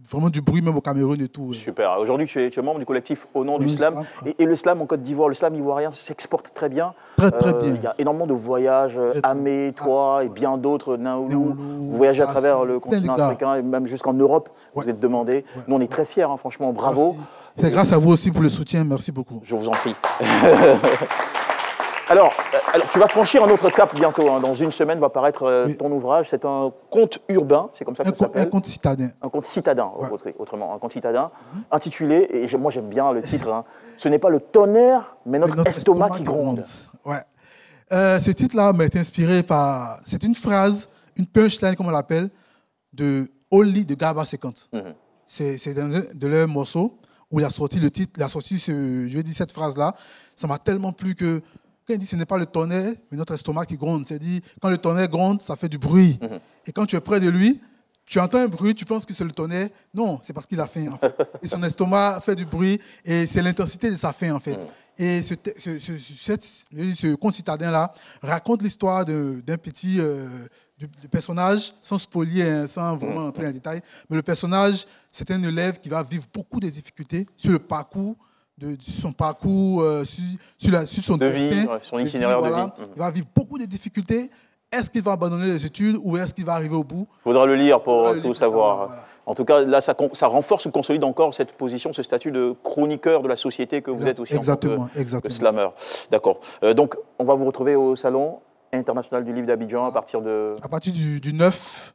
vraiment du bruit même au Cameroun et tout. Super. Aujourd'hui, tu es membre du collectif Au nom du slam. Et le slam en Côte d'Ivoire, le slam ivoirien s'exporte très bien. Très bien. Il y a énormément de voyages. Amé, toi et bien d'autres, Naoulou. Vous voyagez à travers le continent africain et même jusqu'en Europe. Vous êtes demandé. Nous, on est très fiers, franchement. Bravo. C'est grâce à vous aussi pour le soutien. Merci beaucoup. Je vous en prie. Alors, tu vas franchir un autre cap bientôt. Dans une semaine va paraître ton ouvrage. C'est un conte urbain, c'est comme ça que ça s'appelle. Un conte citadin. Un conte citadin, autrement. Un conte citadin intitulé, et moi j'aime bien le titre, ce n'est pas le tonnerre, mais notre estomac qui gronde. Ouais. Ce titre-là m'a été inspiré par... C'est une phrase, une punchline, comme on l'appelle, de Oli de Garba 50. C'est dans un de leurs morceaux où il a sorti le titre, il a sorti cette phrase-là. Ça m'a tellement plu que... Quand il dit ce n'est pas le tonnerre, mais notre estomac qui gronde. C'est dit, quand le tonnerre gronde, ça fait du bruit. Et quand tu es près de lui, tu entends un bruit, tu penses que c'est le tonnerre. Non, c'est parce qu'il a faim, en fait. Et son estomac fait du bruit, et c'est l'intensité de sa faim, en fait. Et ce conte citadin-là raconte l'histoire d'un petit personnage, sans spolier, sans vraiment entrer dans les détails. Mais le personnage, c'est un élève qui va vivre beaucoup de difficultés sur le parcours, son parcours, sur son destin, son itinéraire de vie. Il va vivre beaucoup de difficultés. Est-ce qu'il va abandonner les études ou est-ce qu'il va arriver au bout? Il faudra le lire pour tout savoir. Voilà. En tout cas, là, ça renforce ou consolide encore cette position, ce statut de chroniqueur de la société que vous êtes aussi en tant que slammer. D'accord. Donc, on va vous retrouver au Salon international du livre d'Abidjan à partir de... À partir du 9,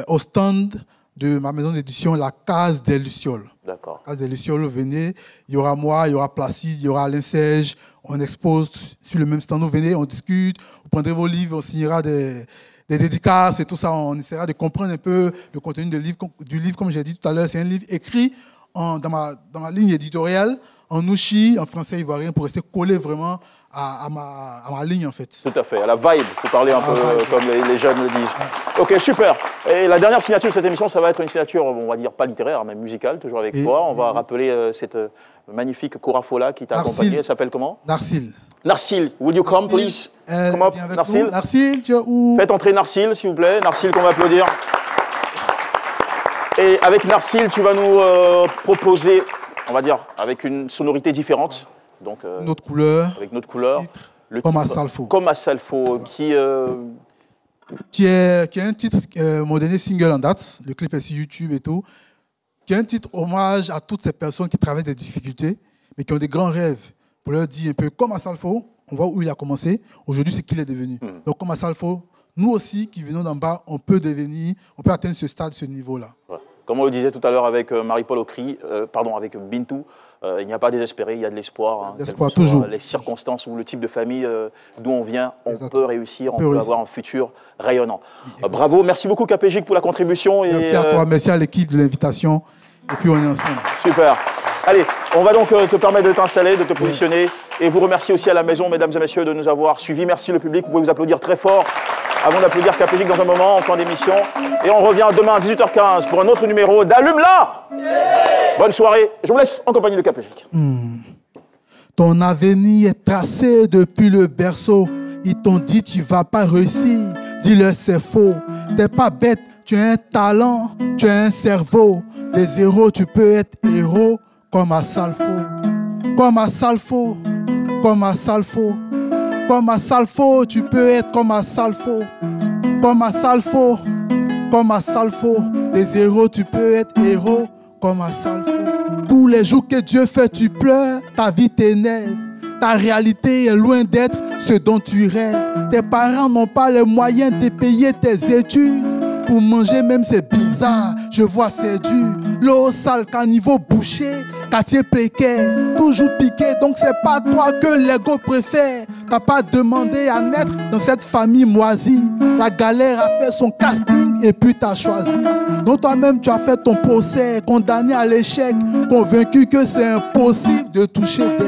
au stand de ma maison d'édition, la Case des Lucioles. D'accord. Case des Lucioles, venez. Il y aura moi, il y aura Placide, il y aura Alain Serge. On expose sur le même stand. Vous venez, on discute, vous prendrez vos livres, on signera des dédicaces et tout ça. On essaiera de comprendre un peu le contenu du livre, comme j'ai dit tout à l'heure. C'est un livre écrit dans ma ligne éditoriale, en nouchi, en français ivoirien, pour rester collé vraiment à ma ligne, en fait. Tout à fait, à la vibe, pour parler un peu comme les jeunes le disent. Ok, super. Et la dernière signature de cette émission, ça va être une signature, on va dire pas littéraire, mais musicale, toujours avec toi. On va rappeler cette magnifique Korafola qui t'a accompagné. Elle s'appelle comment? Narcille. Narsil, will you come, please? Come up, Narsil. Narsil, tu es où? Faites entrer Narsil, s'il vous plaît. Narsil, qu'on va applaudir. Et avec Narsil, tu vas nous proposer, on va dire, avec une sonorité différente. Donc, notre couleur. Avec notre couleur. Comme à Salfo. Comme à Salfo, qui est un titre, mon dernier single en date, le clip est sur YouTube et tout, qui est un titre hommage à toutes ces personnes qui traversent des difficultés, mais qui ont des grands rêves. Pour leur dire un peu, comme à Salfo, on voit où il a commencé, aujourd'hui c'est qui il est devenu. Donc comme à Salfo, nous aussi qui venons d'en bas, on peut devenir, on peut atteindre ce stade, ce niveau-là. Ouais. Comme on le disait tout à l'heure avec Marie-Paul Okri, avec Bintou, il n'y a pas à désespérer, il y a de l'espoir. Hein, l'espoir toujours. Les circonstances ou le type de famille d'où on vient, on peut réussir, on peut avoir un futur rayonnant. Bravo, merci beaucoup KPGIC pour la contribution. Merci à toi, merci à l'équipe de l'invitation. Et puis on est ensemble. Super. Allez, on va donc te permettre de t'installer, de te positionner. Et vous remercier aussi à la maison, mesdames et messieurs, de nous avoir suivis. Merci le public, vous pouvez vous applaudir très fort avant d'applaudir KPGIC dans un moment, en fin d'émission. Et on revient demain à 18h15 pour un autre numéro d'Allume-la. Bonne soirée, je vous laisse en compagnie de KPGIC. Ton avenir est tracé depuis le berceau. Ils t'ont dit tu vas pas réussir, dis-leur c'est faux. T'es pas bête, tu as un talent, tu as un cerveau. Des zéros, tu peux être héros comme à Salfo. Comme à Salfo, comme à Salfo. Comme à Salfo, tu peux être comme à Salfo. Comme à Salfo, comme à Salfo. Des zéros, tu peux être héros comme à Salfo. Tous les jours que Dieu fait, tu pleures, ta vie t'énerve. Ta réalité est loin d'être ce dont tu rêves. Tes parents n'ont pas les moyens de payer tes études. Pour manger même c'est bizarre, je vois c'est dur. L'eau sale, caniveau bouché, quartier précaire, toujours piqué, donc c'est pas toi que l'ego préfère. T'as pas demandé à naître dans cette famille moisie. La galère a fait son casting et puis t'as choisi. Donc toi-même tu as fait ton procès, condamné à l'échec, convaincu que c'est impossible de toucher des